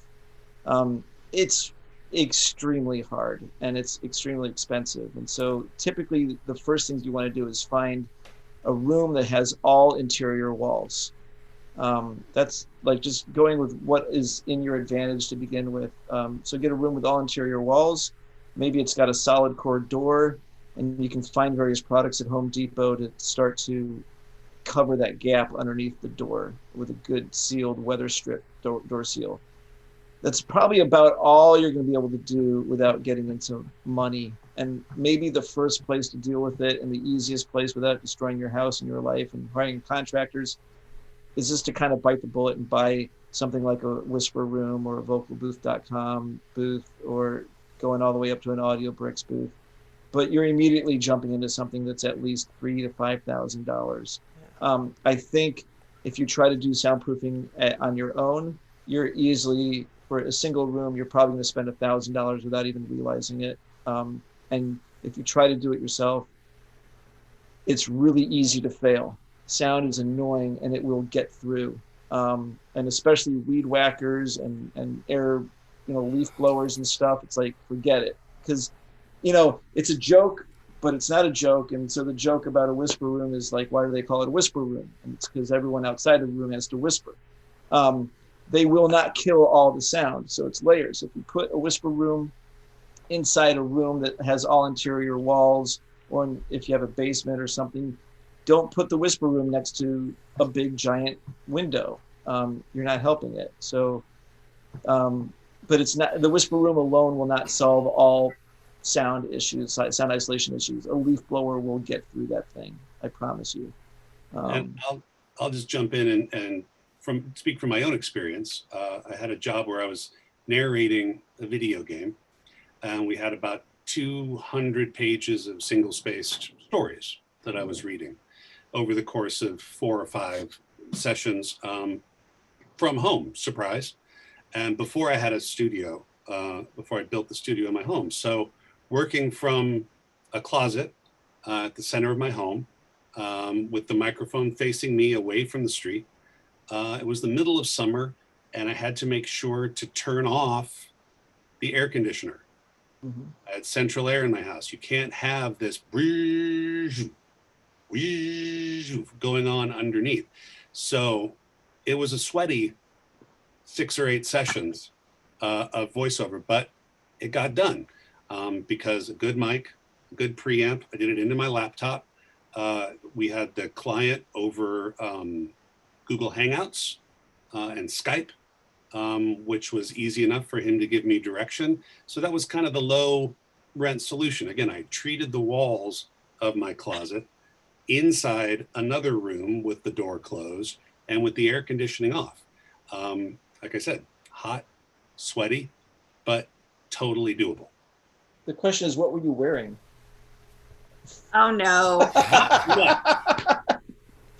It's extremely hard and it's extremely expensive. And so typically the first things you want to do is find a room that has all interior walls. That's like just going with what is in your advantage to begin with. So get a room with all interior walls. Maybe it's got a solid core door, and you can find various products at Home Depot to start to cover that gap underneath the door with a good sealed weather strip door seal. That's probably about all you're going to be able to do without getting into money. And maybe the first place to deal with it, and the easiest place without destroying your house and your life and hiring contractors, is just to kind of bite the bullet and buy something like a Whisper Room or a vocalbooth.com booth, or going all the way up to an Audio Bricks booth. But you're immediately jumping into something that's at least $3,000 to $5,000. I think if you try to do soundproofing on your own, you're easily, for a single room, you're probably going to spend $1,000 without even realizing it. And if you try to do it yourself, it's really easy to fail. Sound is annoying, and it will get through. And especially weed whackers and air, leaf blowers and stuff. It's like, forget it, because it's a joke, but it's not a joke. And so the joke about a whisper room is like, why do they call it a whisper room? And it's because everyone outside the room has to whisper. They will not kill all the sound, so it's layers. If you put a whisper room inside a room that has all interior walls, or if you have a basement or something, don't put the whisper room next to a big giant window. You're not helping it. So, but it's not, the whisper room alone will not solve all sound issues, sound isolation issues. A leaf blower will get through that thing, I promise you. And I'll just jump in and speak from my own experience. I had a job where I was narrating a video game, and we had about 200 pages of single-spaced stories that I was reading over the course of 4 or 5 sessions from home, surprise. And before I had a studio, before I built the studio in my home. So working from a closet at the center of my home, with the microphone facing me away from the street. It was the middle of summer, and I had to make sure to turn off the air conditioner. Mm-hmm. I had central air in my house. You can't have this going on underneath. So it was a sweaty 6 or 8 sessions of voiceover, but it got done because a good mic, a good preamp. I did it into my laptop. We had the client over Google Hangouts and Skype, which was easy enough for him to give me direction. So that was kind of the low rent solution. Again, I treated the walls of my closet inside another room with the door closed and with the air conditioning off. Like I said, hot, sweaty, but totally doable. The question is, what were you wearing? Oh no.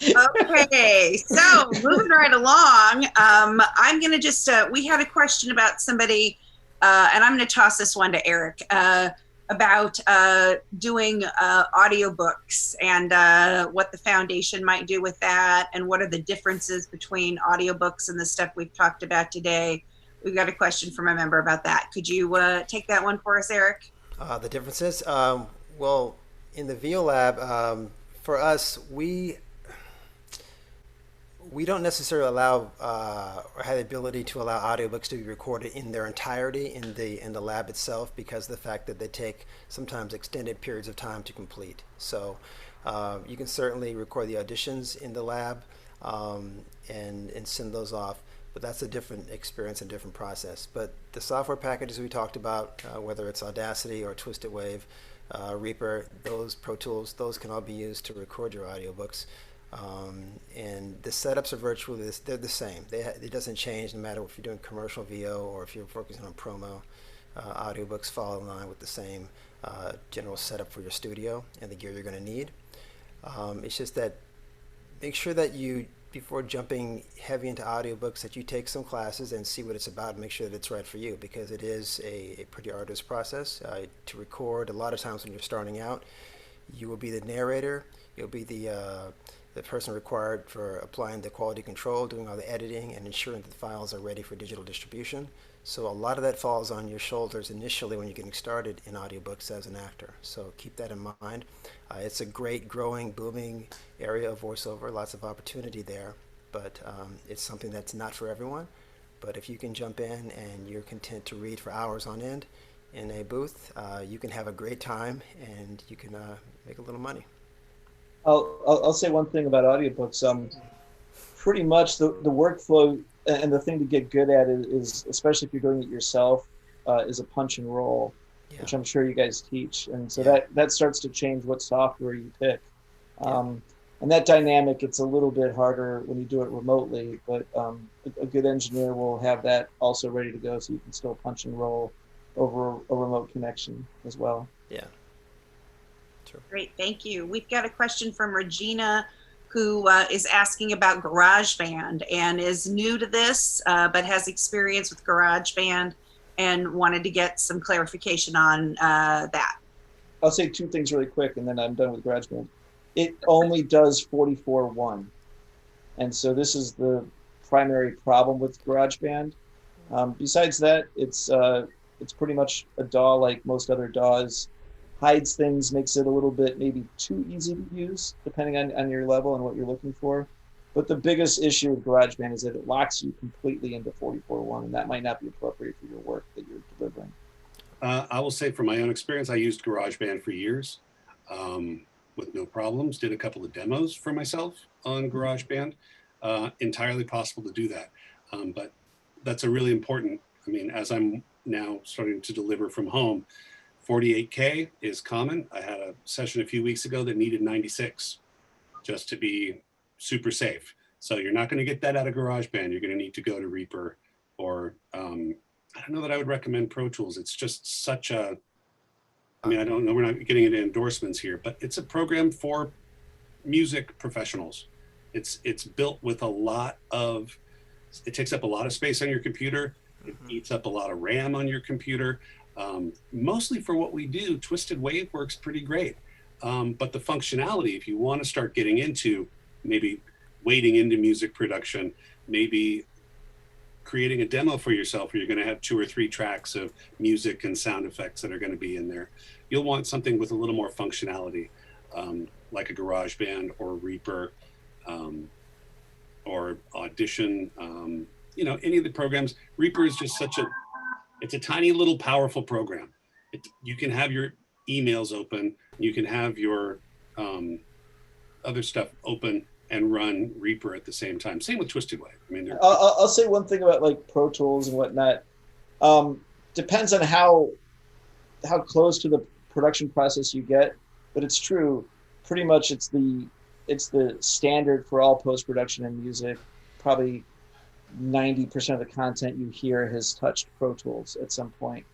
Okay, so moving right along, I'm going to just, we had a question about somebody, and I'm going to toss this one to Aric, about doing audiobooks and what the foundation might do with that, and what are the differences between audiobooks and the stuff we've talked about today. We've got a question from a member about that. Could you take that one for us, Aric? The differences? Well, in the VO Lab, for us, we don't necessarily allow or have the ability to allow audiobooks to be recorded in their entirety in the lab itself, because of the fact that they take sometimes extended periods of time to complete. So you can certainly record the auditions in the lab and send those off, but that's a different experience and different process. But the software packages we talked about, whether it's Audacity or Twisted Wave, Reaper, those Pro Tools, those can all be used to record your audiobooks. And the setups are virtually, they're the same. It doesn't change no matter if you're doing commercial VO or if you're focusing on promo. Audiobooks fall in line with the same general setup for your studio and the gear you're going to need. It's just that make sure that you, before jumping heavy into audiobooks, that you take some classes and see what it's about and make sure that it's right for you, because it is a pretty arduous process to record. A lot of times when you're starting out, you will be the narrator, you'll be the person required for applying the quality control, doing all the editing, and ensuring that the files are ready for digital distribution. So a lot of that falls on your shoulders initially when you're getting started in audiobooks as an actor. So keep that in mind. It's a great, growing, booming area of voiceover, lots of opportunity there. but it's something that's not for everyone. But if you can jump in and you're content to read for hours on end in a booth, you can have a great time and you can make a little money. I'll say one thing about audiobooks. Pretty much the workflow and the thing to get good at it is, especially if you're doing it yourself, is a punch and roll, which I'm sure you guys teach. And so that starts to change what software you pick. And that dynamic, it's a little bit harder when you do it remotely, but a good engineer will have that also ready to go so you can still punch and roll over a remote connection as well. Yeah. Sure. Great, thank you. We've got a question from Regina, who is asking about GarageBand and is new to this, but has experience with GarageBand and wanted to get some clarification on that. I'll say two things really quick and then I'm done with GarageBand. It only does 44.1. And so this is the primary problem with GarageBand. Besides that, it's pretty much a DAW like most other DAWs. Hides things, makes it a little bit maybe too easy to use, depending on your level and what you're looking for. But the biggest issue with GarageBand is that it locks you completely into 44.1, and that might not be appropriate for your work that you're delivering. I will say from my own experience, I used GarageBand for years with no problems. Did a couple of demos for myself on GarageBand. Entirely possible to do that. But that's a really important, I mean, as I'm now starting to deliver from home, 48K is common. I had a session a few weeks ago that needed 96 just to be super safe. So you're not going to get that out of GarageBand. You're going to need to go to Reaper or I don't know that I would recommend Pro Tools. It's just such a, I mean, I don't know, we're not getting into endorsements here, but it's a program for music professionals. It's built with a lot of, it takes up a lot of space on your computer. It eats up a lot of RAM on your computer. Mostly for what we do, Twisted Wave works pretty great. But the functionality, if you want to start getting into maybe wading into music production, maybe creating a demo for yourself where you're going to have 2 or 3 tracks of music and sound effects that are going to be in there, you'll want something with a little more functionality, like a GarageBand or Reaper or Audition. You know, any of the programs. Reaper is just such a, it's a tiny little powerful program. You can have your emails open, you can have your other stuff open and run Reaper at the same time. Same with Twisted Wave. I mean, I'll say one thing about like Pro Tools and whatnot. Depends on how close to the production process you get, but it's true. Pretty much it's the standard for all post-production in music. Probably 90% of the content you hear has touched Pro Tools at some point.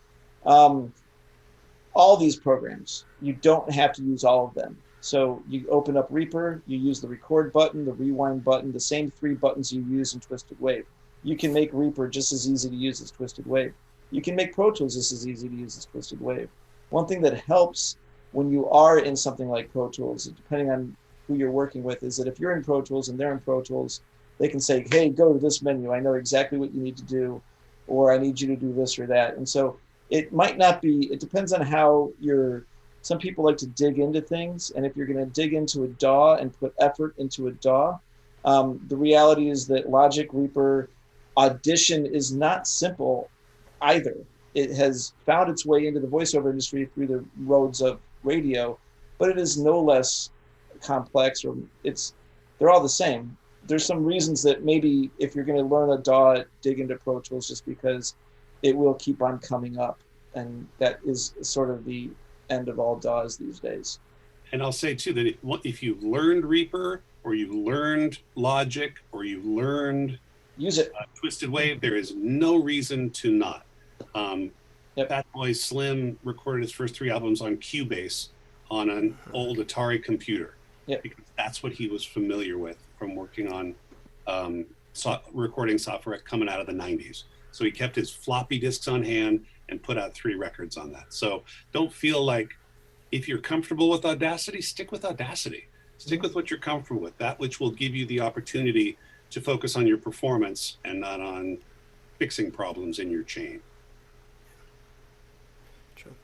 All these programs, you don't have to use all of them. So you open up Reaper, you use the record button, the rewind button, the same 3 buttons you use in Twisted Wave. You can make Reaper just as easy to use as Twisted Wave. You can make Pro Tools just as easy to use as Twisted Wave. One thing that helps when you are in something like Pro Tools, depending on who you're working with, is that if you're in Pro Tools and they're in Pro Tools, they can say, hey, go to this menu. I know exactly what you need to do, or I need you to do this or that. And so it might not be, it depends on how some people like to dig into things. And if you're going to dig into a DAW and put effort into a DAW, the reality is that Logic, Reaper, Audition is not simple either. It has found its way into the voiceover industry through the roads of radio, but it is no less complex, or they're all the same. There's some reasons that maybe if you're going to learn a DAW, dig into Pro Tools just because it will keep on coming up. And that is sort of the end of all DAWs these days. And I'll say too, that if you've learned Reaper or you've learned Logic or you've learned use it, Twisted Wave, there is no reason to not. Yep. Fat Boy Slim recorded his first 3 albums on Cubase on an old Atari computer. Yep. Because that's what he was familiar with from working on recording software coming out of the 90s. So he kept his floppy disks on hand and put out 3 records on that. So don't feel like, if you're comfortable with Audacity, stick with Audacity. Stick with what you're comfortable with, that which will give you the opportunity to focus on your performance and not on fixing problems in your chain. True.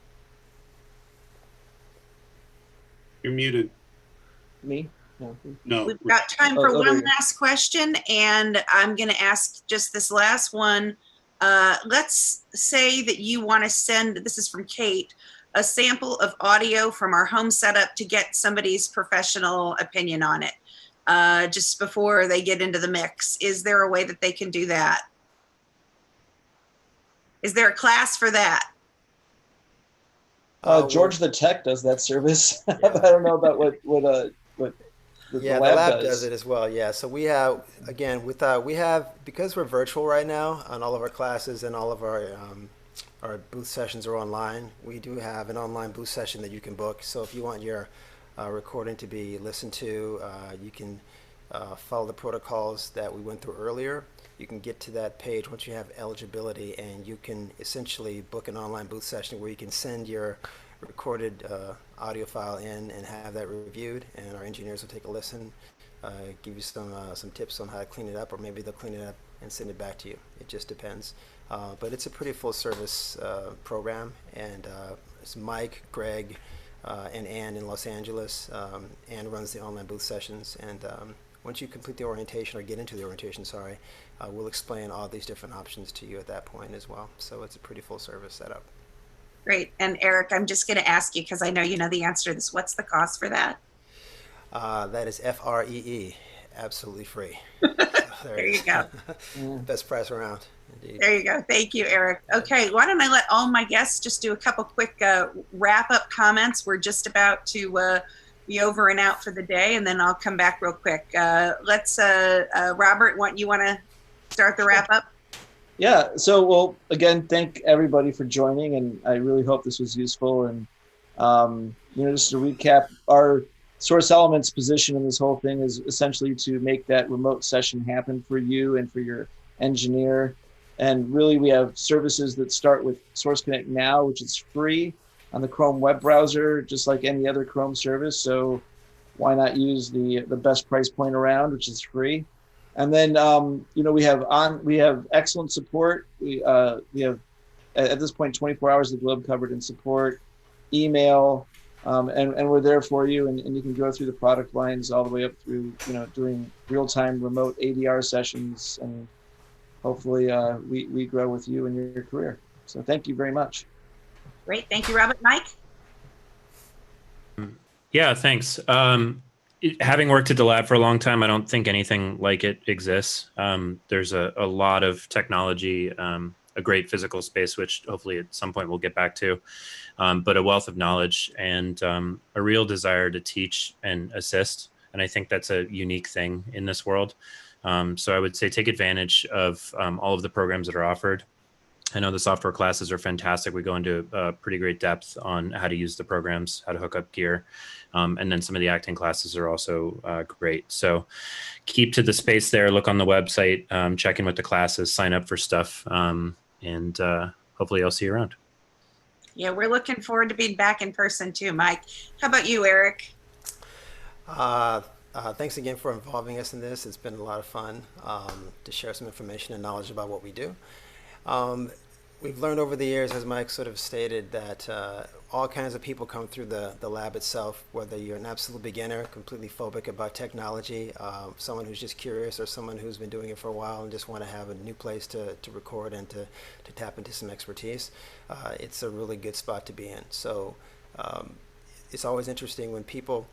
You're muted. Me? No. We've got time Oh, for there one you go. last question, and I'm going to ask just this last one. Let's say that you want to send, this is from Kate, a sample of audio from our home setup to get somebody's professional opinion on it just before they get into the mix. Is there a way that they can do that? Is there a class for that? George the Tech does that service. I don't know about what Yeah, the lab does it as well. Yeah, so we have, again, we have, because we're virtual right now on all of our classes and all of our booth sessions are online. We do have an online booth session that you can book. So if you want your recording to be listened to, you can follow the protocols that we went through earlier. You can get to that page once you have eligibility, and you can essentially book an online booth session where you can send your recorded audio file in and have that reviewed, and our engineers will take a listen, give you some tips on how to clean it up, or maybe they'll clean it up and send it back to you. It just depends. But it's a pretty full service program, and it's Mike, Greg, and Ann in Los Angeles. Ann runs the online booth sessions, and once you complete the orientation, or get into the orientation, sorry, we'll explain all these different options to you at that point as well. So it's a pretty full service setup. Great. And Aric, I'm just going to ask you, because I know you know the answer to this. What's the cost for that? That is FREE, absolutely free. There you go. Best price around. Indeed. There you go. Thank you, Aric. Okay, why don't I let all my guests just do a couple quick wrap-up comments. We're just about to be over and out for the day, and then I'll come back real quick. Let's, Robert, you want to start the wrap-up? Yeah, so, well, again, thank everybody for joining, and I really hope this was useful. And, just to recap, our Source Elements position in this whole thing is essentially to make that remote session happen for you and for your engineer. And really, we have services that start with Source Connect Now, which is free on the Chrome web browser, just like any other Chrome service. So why not use the best price point around, which is free? And then, we have excellent support. We have at this point 24 hours of the globe covered in support, email, and we're there for you. And you can go through the product lines all the way up through, doing real-time remote ADR sessions, and hopefully we grow with you in your career. So thank you very much. Great. Thank you, Robert. Mike? Yeah, thanks. Having worked at the lab for a long time, I don't think anything like it exists. There's a lot of technology, a great physical space, which hopefully at some point we'll get back to, but a wealth of knowledge and a real desire to teach and assist. And I think that's a unique thing in this world. So I would say take advantage of all of the programs that are offered. I know the software classes are fantastic. We go into pretty great depth on how to use the programs, how to hook up gear. And then some of the acting classes are also great. So keep to the space there, look on the website, check in with the classes, sign up for stuff, and hopefully I'll see you around. Yeah, we're looking forward to being back in person too, Mike. How about you, Aric? Thanks again for involving us in this. It's been a lot of fun to share some information and knowledge about what we do. We've learned over the years, as Mike sort of stated, that all kinds of people come through the lab itself, whether you're an absolute beginner, completely phobic about technology, someone who's just curious, or someone who's been doing it for a while and just want to have a new place to record and to tap into some expertise. It's a really good spot to be in. So it's always interesting when people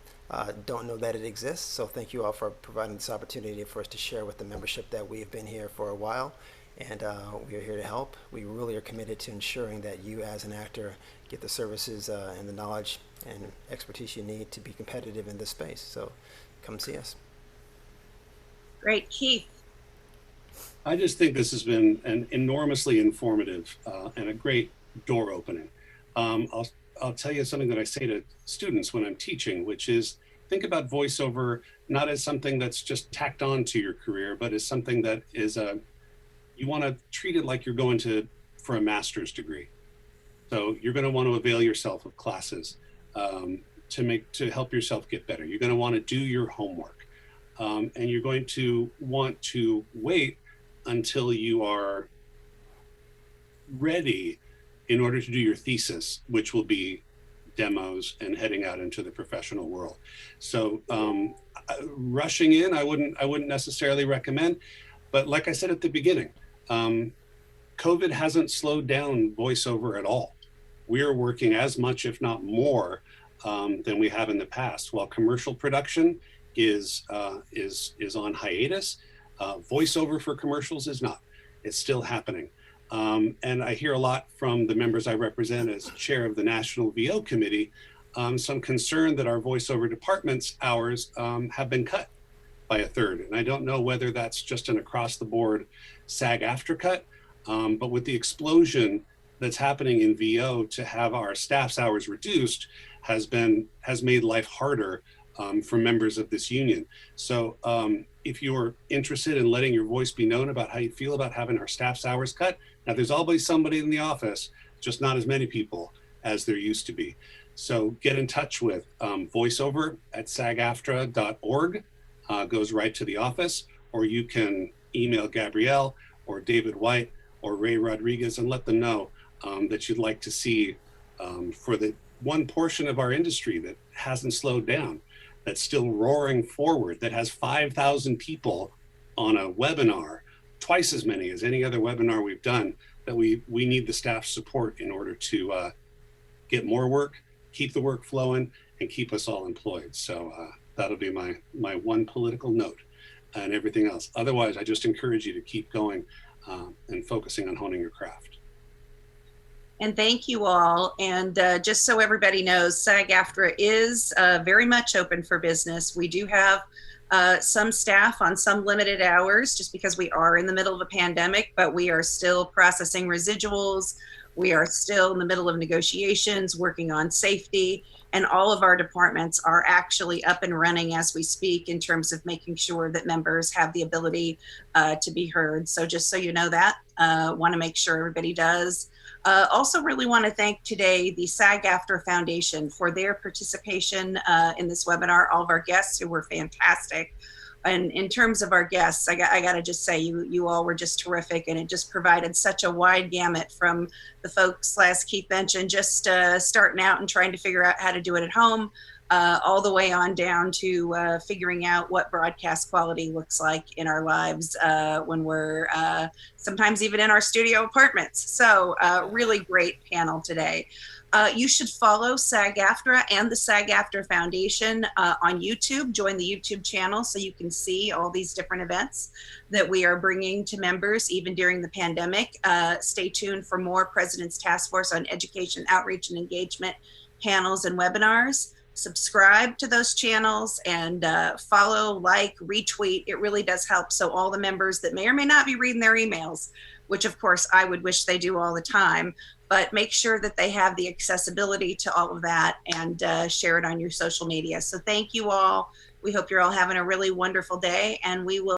don't know that it exists. So thank you all for providing this opportunity for us to share with the membership that we've been here for a while. And we are here to help. We really are committed to ensuring that you as an actor get the services and the knowledge and expertise you need to be competitive in this space. So come see us. Great. Keith? I just think this has been an enormously informative and a great door opening. I'll tell you something that I say to students when I'm teaching, which is think about voiceover not as something that's just tacked on to your career, but as something that is you want to treat it like you're going for a master's degree. So you're going to want to avail yourself of classes to help yourself get better. You're going to want to do your homework, and you're going to want to wait until you are ready in order to do your thesis, which will be demos and heading out into the professional world. So rushing in, I wouldn't necessarily recommend, but like I said at the beginning, COVID hasn't slowed down voiceover at all. We're working as much, if not more, than we have in the past. While commercial production is on hiatus, voiceover for commercials is not. It's still happening. And I hear a lot from the members I represent as chair of the National VO Committee, some concern that our voiceover department's hours have been cut by a third. And I don't know whether that's just an across the board SAG-AFTRA cut, but with the explosion that's happening in VO, to have our staff's hours reduced has made life harder for members of this union. So if you're interested in letting your voice be known about how you feel about having our staff's hours cut, now there's always somebody in the office, just not as many people as there used to be. So get in touch with voiceover at sagaftra.org, goes right to the office, or you can email Gabrielle or David White or Ray Rodriguez and let them know that you'd like to see for the one portion of our industry that hasn't slowed down, that's still roaring forward, that has 5,000 people on a webinar, twice as many as any other webinar we've done, that we need the staff support in order to get more work, keep the work flowing, and keep us all employed. So that'll be my one political note and everything else. Otherwise, I just encourage you to keep going and focusing on honing your craft. And thank you all. And just so everybody knows, SAG-AFTRA is very much open for business. We do have some staff on some limited hours just because we are in the middle of a pandemic, but we are still processing residuals. We are still in the middle of negotiations, working on safety, and all of our departments are actually up and running as we speak in terms of making sure that members have the ability to be heard. So just so you know that, want to make sure everybody does. Also really want to thank today the SAG-AFTRA Foundation for their participation in this webinar, all of our guests who were fantastic. And in terms of our guests, I got to just say you all were just terrific, and it just provided such a wide gamut from the folks, as Keith mentioned, just starting out and trying to figure out how to do it at home, all the way on down to figuring out what broadcast quality looks like in our lives when we're sometimes even in our studio apartments. So really great panel today. You should follow SAG-AFTRA and the SAG-AFTRA Foundation on YouTube. Join the YouTube channel so you can see all these different events that we are bringing to members even during the pandemic. Stay tuned for more President's Task Force on Education, Outreach, and Engagement panels and webinars. Subscribe to those channels and follow, like, retweet. It really does help. So all the members that may or may not be reading their emails, which of course I would wish they do all the time, but make sure that they have the accessibility to all of that and share it on your social media. So thank you all. We hope you're all having a really wonderful day, and we will